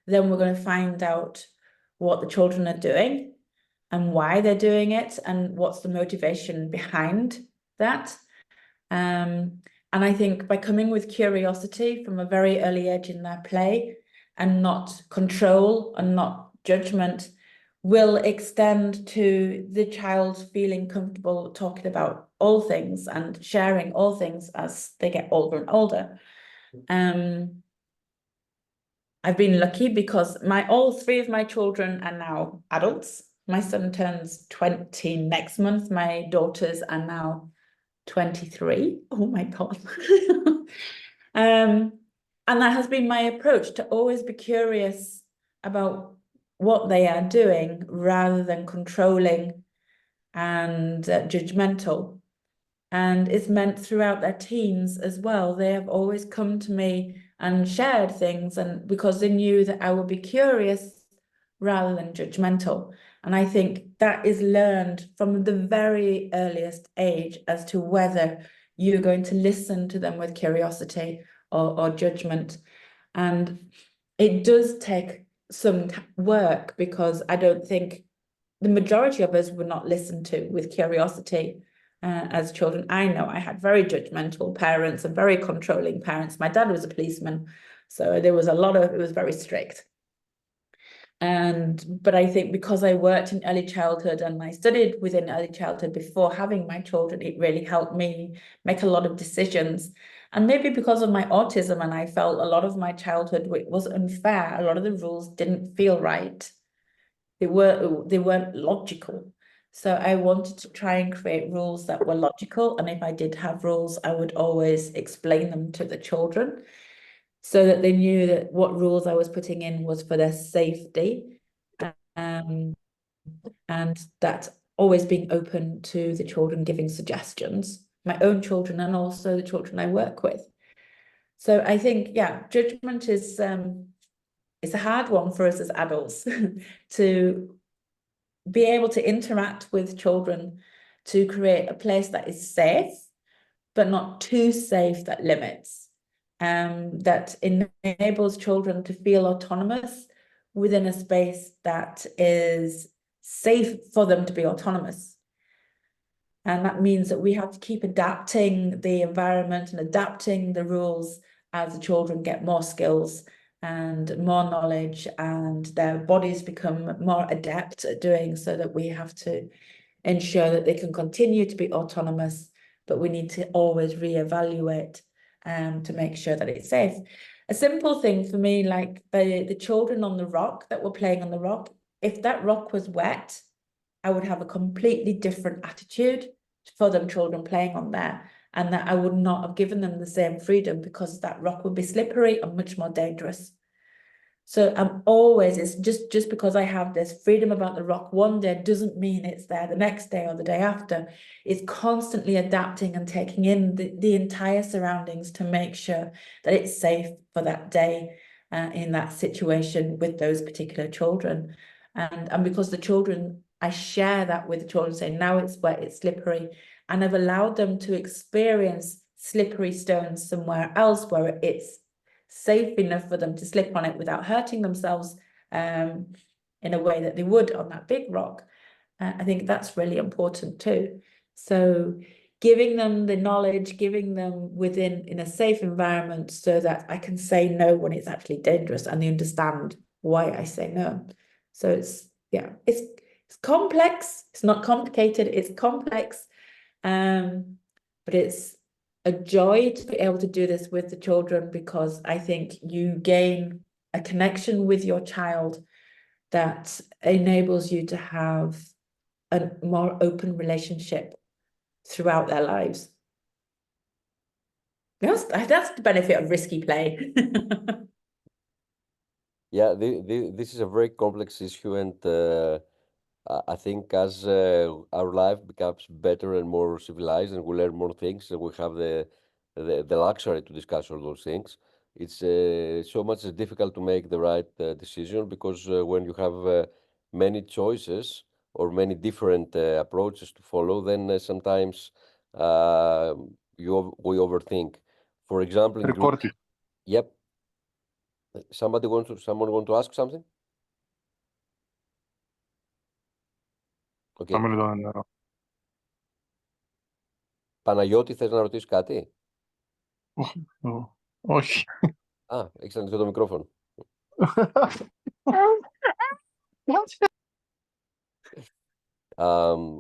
then we're going to find out what the children are doing and why they're doing it and what's the motivation behind that. And I think by coming with curiosity from a very early age in their play and not control and not judgment will extend to the child feeling comfortable talking about all things and sharing all things as they get older and older. I've been lucky because all three of my children are now adults. My son turns 20 next month. My daughters are now 23. Oh my God. And that has been my approach, to always be curious about what they are doing rather than controlling and judgmental. And it's meant throughout their teens as well. They have always come to me and shared things, and because they knew that I would be curious rather than judgmental. And I think that is learned from the very earliest age as to whether you're going to listen to them with curiosity or judgment. And it does take some work, because I don't think the majority of us were not listened to with curiosity as children. I know I had very judgmental parents and very controlling parents. My dad was a policeman, so there was it was very strict. But I think because I worked in early childhood and I studied within early childhood before having my children, it really helped me make a lot of decisions. And maybe because of my autism, and I felt a lot of my childhood was unfair. A lot of the rules didn't feel right. They weren't logical. So I wanted to try and create rules that were logical. And if I did have rules, I would always explain them to the children, so that they knew that what rules I was putting in was for their safety. And that always being open to the children giving suggestions, my own children and also the children I work with. So I think, yeah, judgment is it's a hard one for us as adults to be able to interact with children, to create a place that is safe, but not too safe that limits. That enables children to feel autonomous within a space that is safe for them to be autonomous. And that means that we have to keep adapting the environment and adapting the rules as the children get more skills and more knowledge, and their bodies become more adept at doing, so that we have to ensure that they can continue to be autonomous, but we need to always reevaluate to make sure that it's safe. A simple thing for me, like the children on the rock that were playing on the rock, if that rock was wet, I would have a completely different attitude for them children playing on there, and that I would not have given them the same freedom, because that rock would be slippery and much more dangerous. So I'm always, it's just because I have this freedom about the rock one day doesn't mean it's there the next day or the day after. It's constantly adapting and taking in the entire surroundings to make sure that it's safe for that day in that situation with those particular children. And because the children, I share that with the children, saying now it's wet, it's slippery, and I've allowed them to experience slippery stones somewhere else where it's safe enough for them to slip on it without hurting themselves in a way that they would on that big rock. I think that's really important too. So giving them the knowledge, giving them in a safe environment, so that I can say no when it's actually dangerous, and they understand why I say no. So it's complex. It's not complicated, it's complex. But it's a joy to be able to do this with the children, because I think you gain a connection with your child that enables you to have a more open relationship throughout their lives. That's the benefit of risky play. Yeah, this is a very complex issue, and I think as our life becomes better and more civilized, and we learn more things, and we have the luxury to discuss all those things, it's so much difficult to make the right decision, because when you have many choices or many different approaches to follow, then sometimes we overthink. For example, in Recorded. Yep. Someone want to ask something? Okay. Πάμε εδώ νερό. Παναγιώτη, θες να ρωτήσεις κάτι? Όχι. Α, έχεις ανοιχτό το μικρόφωνο.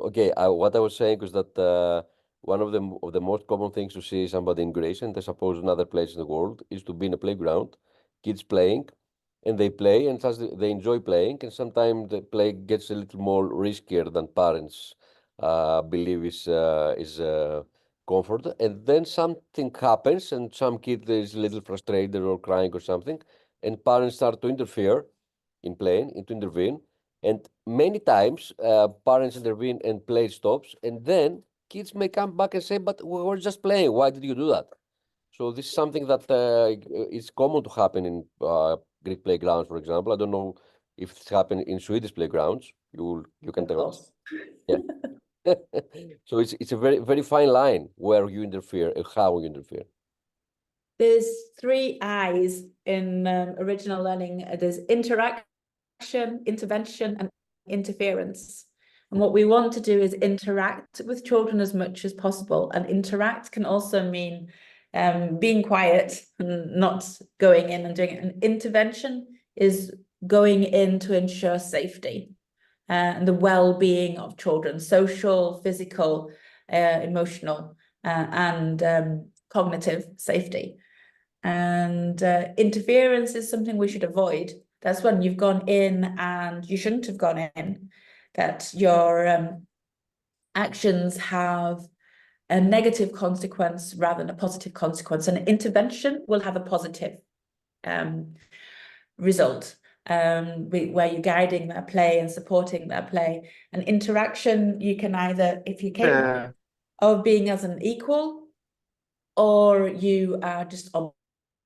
Okay, what I was saying is that one of the most common things to see somebody in Greece, and I suppose in other places in the world, is to be in a playground, kids playing, and they play, and they enjoy playing, and sometimes the play gets a little more riskier than parents believe is comfort, and then something happens, and some kid is a little frustrated or crying or something, and parents start to interfere in playing, and to intervene, and many times parents intervene and play stops, and then kids may come back and say, "But we were just playing. Why did you do that?" So this is something that is common to happen in Greek playgrounds, for example. I don't know if it's happened in Swedish playgrounds. You can Of tell us. course. Yeah. So it's a very fine line where you interfere and how you interfere. There's 3 I's in original learning. There's interaction, intervention, and interference. And what we want to do is interact with children as much as possible. And interact can also mean being quiet and not going in and doing it. And intervention is going in to ensure safety and the well-being of children, social, physical, emotional, and cognitive safety. And interference is something we should avoid. That's when you've gone in and you shouldn't have gone in, that your actions have a negative consequence rather than a positive consequence. And intervention will have a positive result, where you're guiding their play and supporting their play. And interaction, you can either, if you're capable of being as an equal, or you are just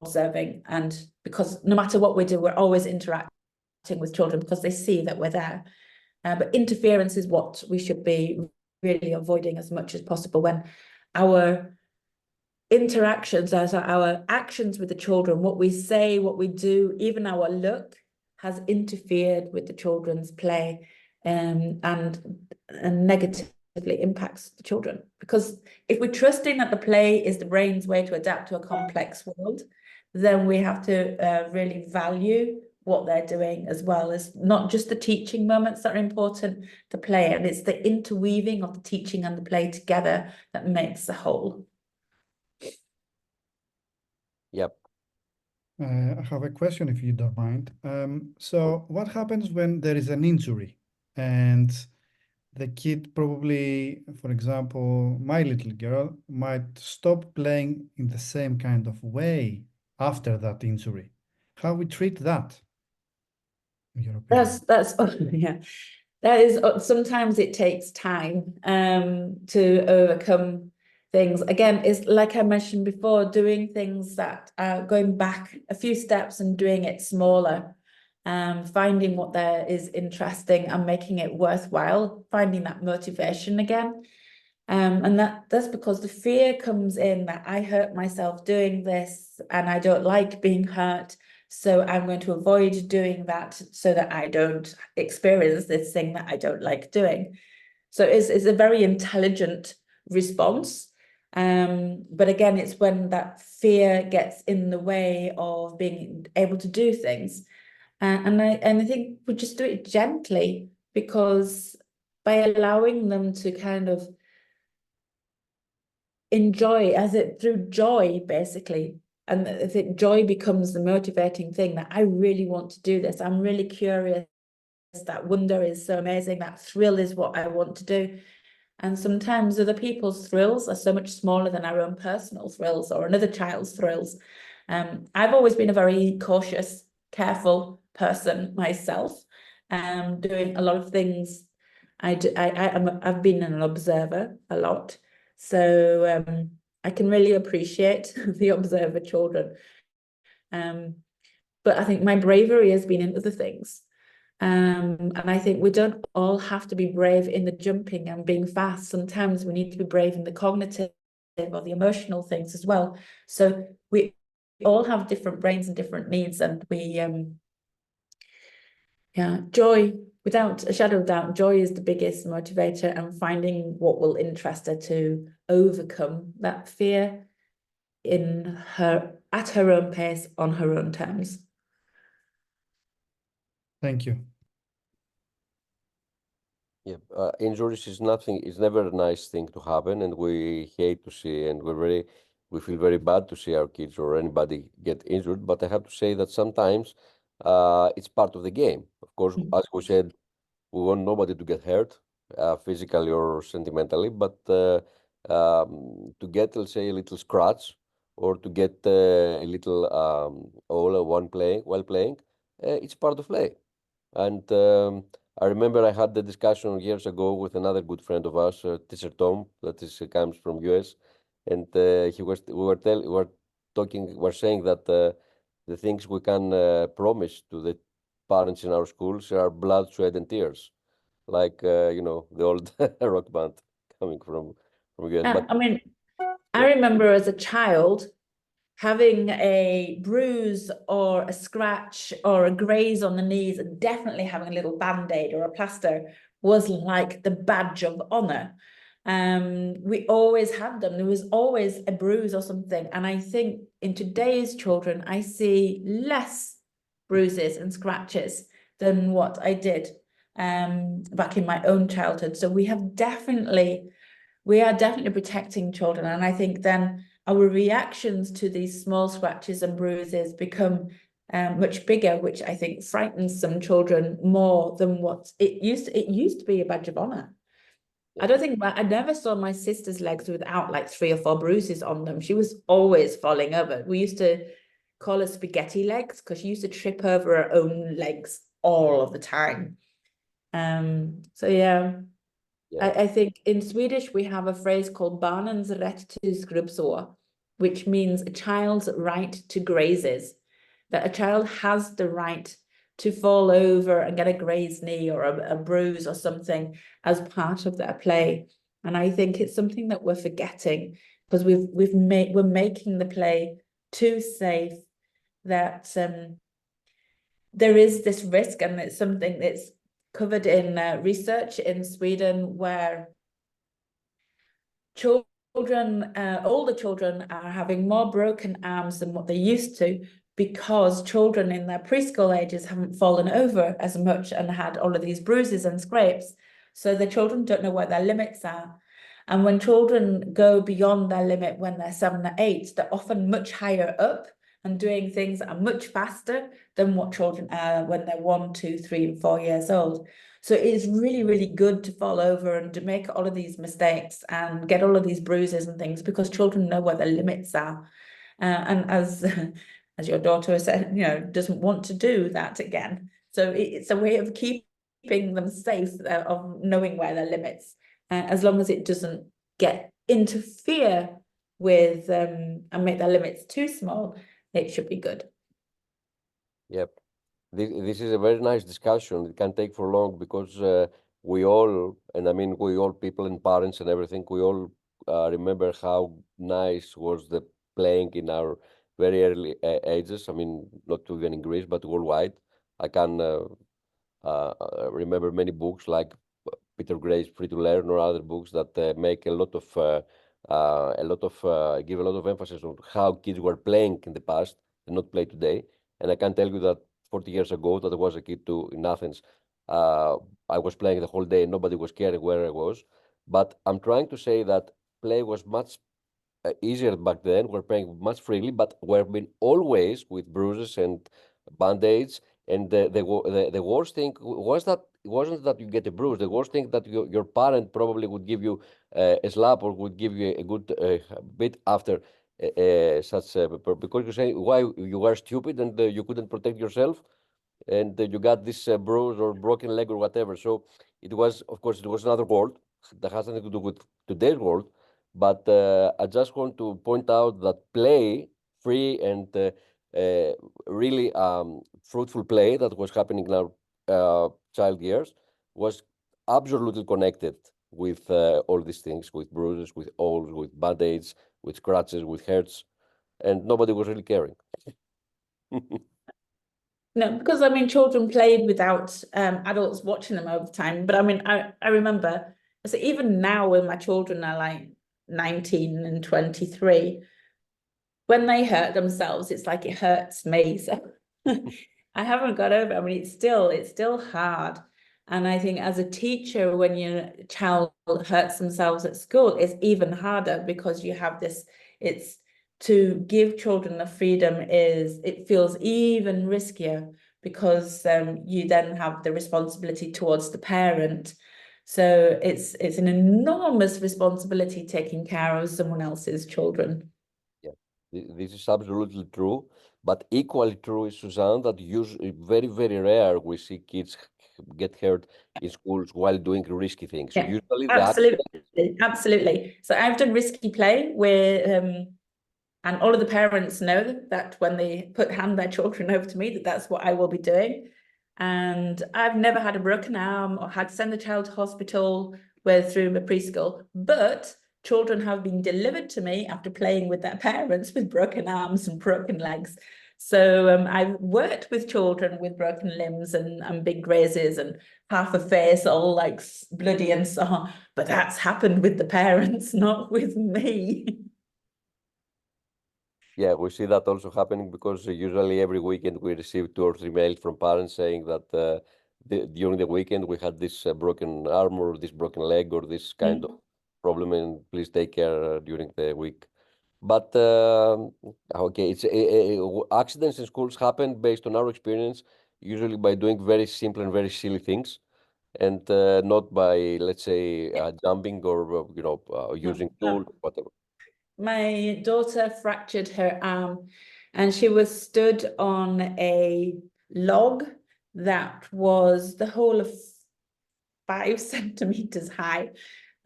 observing, and because no matter what we do, we're always interacting with children because they see that we're there. But interference is what we should be really avoiding as much as possible, when our interactions, as our actions with the children, what we say, what we do, even our look has interfered with the children's play, and negatively impacts the children. Because if we're trusting that the play is the brain's way to adapt to a complex world, then we have to really value what they're doing, as well as not just the teaching moments that are important, the play, and it's the interweaving of the teaching and the play together that makes the whole. Yep. I have a question, if you don't mind. So what happens when there is an injury and the kid probably, for example, my little girl might stop playing in the same kind of way after that injury? How we treat that, in your opinion? That's yeah. That is, sometimes it takes time to overcome things. Again, it's like I mentioned before, doing things that are going back a few steps and doing it smaller, finding what there is interesting and making it worthwhile, finding that motivation again. And that's because the fear comes in that I hurt myself doing this and I don't like being hurt. So I'm going to avoid doing that so that I don't experience this thing that I don't like doing. So it's a very intelligent response. But again, it's when that fear gets in the way of being able to do things. And I think we just do it gently, because by allowing them to kind of enjoy through joy, basically. And I think joy becomes the motivating thing, that I really want to do this. I'm really curious. That wonder is so amazing. That thrill is what I want to do. And sometimes other people's thrills are so much smaller than our own personal thrills or another child's thrills. I've always been a very cautious, careful person myself, doing a lot of things. I've been an observer a lot. So I can really appreciate the observer children. But I think my bravery has been in other things. And I think we don't all have to be brave in the jumping and being fast. Sometimes we need to be brave in the cognitive or the emotional things as well. So we all have different brains and different needs, and we joy, without a shadow of doubt, joy is the biggest motivator, and finding what will interest her to overcome that fear at her own pace, on her own terms. Thank you. Yeah, injuries is never a nice thing to happen, and we hate to see, and we feel very bad to see our kids or anybody get injured. But I have to say that sometimes it's part of the game. Of course, as we said, we want nobody to get hurt, physically or sentimentally, but to get, let's say, a little scratch or to get a little all while playing, it's part of play. And I remember I had the discussion years ago with another good friend of ours, teacher Tom, that is comes from US, and we were saying that the things we can promise to the parents in our schools are blood, sweat, and tears, like the old rock band coming from US. But I mean, I remember as a child having a bruise or a scratch or a graze on the knees, and definitely having a little band-aid or a plaster was like the badge of honor. We always had them. There was always a bruise or something. And I think in today's children, I see less bruises and scratches than what I did back in my own childhood. So we are definitely protecting children. And I think then our reactions to these small scratches and bruises become much bigger, which I think frightens some children more than what it used to be a badge of honor. I never saw my sister's legs without like 3 or 4 bruises on them. She was always falling over. We used to call her spaghetti legs because she used to trip over her own legs all of the time. So yeah. I think in Swedish we have a phrase called barnens rätt till skrubbsår, which means a child's right to grazes, that a child has the right to fall over and get a grazed knee or a bruise or something as part of their play. And I think it's something that we're forgetting because we're making the play too safe, that there is this risk, and it's something that's covered in research in Sweden, where older children are having more broken arms than what they used to, because children in their preschool ages haven't fallen over as much and had all of these bruises and scrapes. So the children don't know where their limits are. And when children go beyond their limit when they're 7 or 8, they're often much higher up and doing things that are much faster than what children are when they're 1, 2, 3, and 4 years old. So it is really, really good to fall over and to make all of these mistakes and get all of these bruises and things, because children know where their limits are. And as your daughter has said, doesn't want to do that again. So it's a way of keeping them safe, of knowing where their limits, as long as it doesn't interfere with and make their limits too small, it should be good. Yep. This is a very nice discussion. It can take for long because we all, and I mean we all, people and parents and everything, we all remember how nice was the playing in our very early ages. I mean, not even in Greece, but worldwide. I can remember many books like Peter Gray's Free to Learn or other books that make give a lot of emphasis on how kids were playing in the past and not play today. And I can tell you that 40 years ago, that I was a kid too in Athens, I was playing the whole day and nobody was caring where I was. But I'm trying to say that play was much easier back then. We're playing much freely, but we've been always with bruises and band-aids. And the worst thing wasn't that you get a bruise. The worst thing that your parent probably would give you a slap or would give you a good bit after because you say why you were stupid and you couldn't protect yourself, and you got this bruise or broken leg or whatever. So it was, of course, it was another world that has nothing to do with today's world. But I just want to point out that play, free and really fruitful play that was happening in our child years was absolutely connected with all these things, with bruises, with holes, with band-aids, with scratches, with hurts, and nobody was really caring. No, because I mean, children played without adults watching them over time. But I mean, I remember, so even now when my children are like 19 and 23, when they hurt themselves, it's like it hurts me. So I haven't got over it. I mean, it's still hard. And I think as a teacher, when your child hurts themselves at school, it's even harder because you have this, to give children the freedom it feels even riskier, because you then have the responsibility towards the parent. So it's an enormous responsibility taking care of someone else's children. Yeah, this is absolutely true. But equally true is, Suzanne, that usually very, very rare we see kids get hurt in schools while doing risky things. So Yeah, usually absolutely. So I've done risky play where and all of the parents know that when they hand their children over to me, that's what I will be doing. And I've never had a broken arm or had to send the child to hospital through a preschool, but children have been delivered to me after playing with their parents with broken arms and broken legs. So I've worked with children with broken limbs and big grazes and half a face all like bloody and so on, but that's happened with the parents, not with me. Yeah, we see that also happening because usually every weekend we receive 2 or 3 mails from parents saying that during the weekend we had this broken arm or this broken leg or this kind of problem, and please take care during the week. But okay, it's accidents in schools happen based on our experience, usually by doing very simple and very silly things, and not by, let's say, jumping or using tools, whatever. My daughter fractured her arm and she was stood on a log that was the whole of 5 centimeters high,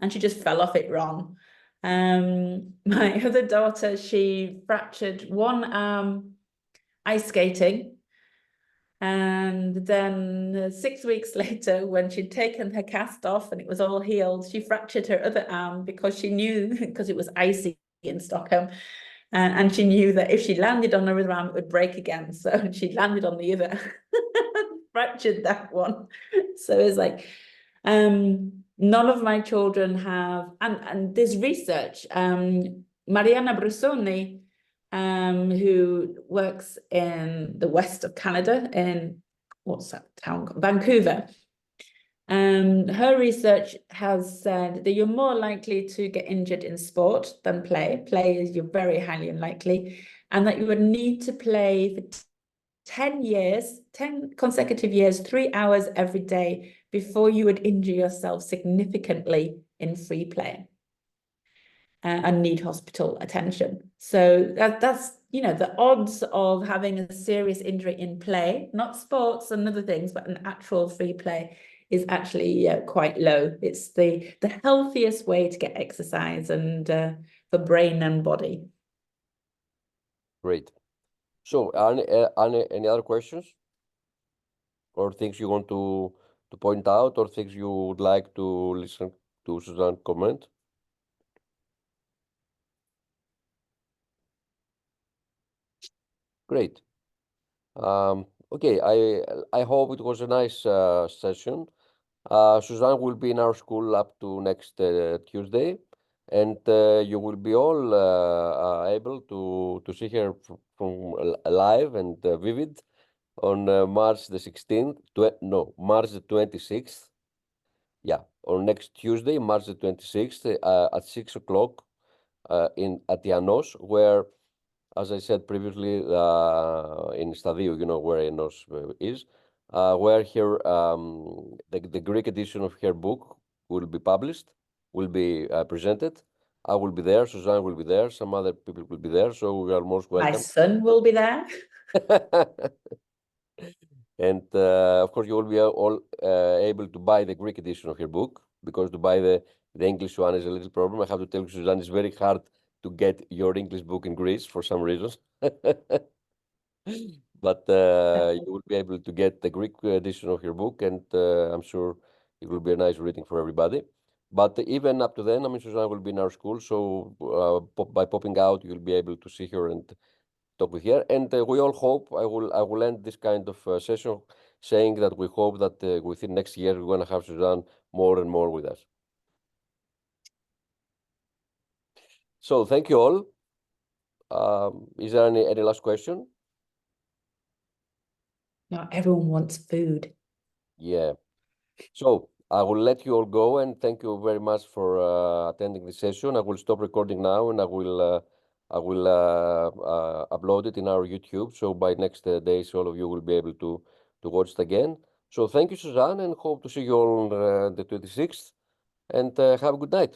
and she just fell off it wrong. My other daughter, she fractured one arm ice skating, and then 6 weeks later, when she'd taken her cast off and it was all healed, she fractured her other arm because she knew, because it was icy in Stockholm, and she knew that if she landed on her other arm, it would break again. So she landed on the other, fractured that one. So it's like, none of my children have, and there's research. Mariana Brusoni, who works in the west of Canada, in what's that town called? Vancouver. Her research has said that you're more likely to get injured in sport than play. Play is you're very highly unlikely, and that you would need to play for 10 years, 10 consecutive years, 3 hours every day before you would injure yourself significantly in free play and need hospital attention. So that's, the odds of having a serious injury in play, not sports and other things, but an actual free play is actually quite low. It's the healthiest way to get exercise and for brain and body. Great. So, any other questions or things you want to point out or things you would like to listen to Suzanne comment? Great. Okay, I hope it was a nice session. Suzanne will be in our school up to next Tuesday, and you will be all able to see her from live and vivid on March the 16th, March the 26th. Yeah, on next Tuesday, March the 26th, at 6 o'clock at Janos, where, as I said previously, in Stadio, where Janos is, where the Greek edition of her book will be published, will be presented. I will be there, Suzanne will be there, some other people will be there, so we are most welcome. My son will be there. And of course, you will be all able to buy the Greek edition of her book, because to buy the English one is a little problem. I have to tell you, Suzanne, it's very hard to get your English book in Greece for some reasons. But you will be able to get the Greek edition of your book, and I'm sure it will be a nice reading for everybody. But even up to then, Suzanne will be in our school, so by popping out, you'll be able to see her and talk with her. And we all hope, I will end this kind of session saying that we hope that within next year, we're going to have Suzanne more and more with us. So thank you all. Is there any last question? No, everyone wants food. Yeah. So I will let you all go, and thank you very much for attending the session. I will stop recording now, and I will upload it in our YouTube. So by next days, all of you will be able to to watch it again. So thank you, Suzanne, and hope to see you all on the 26th. And have a good night.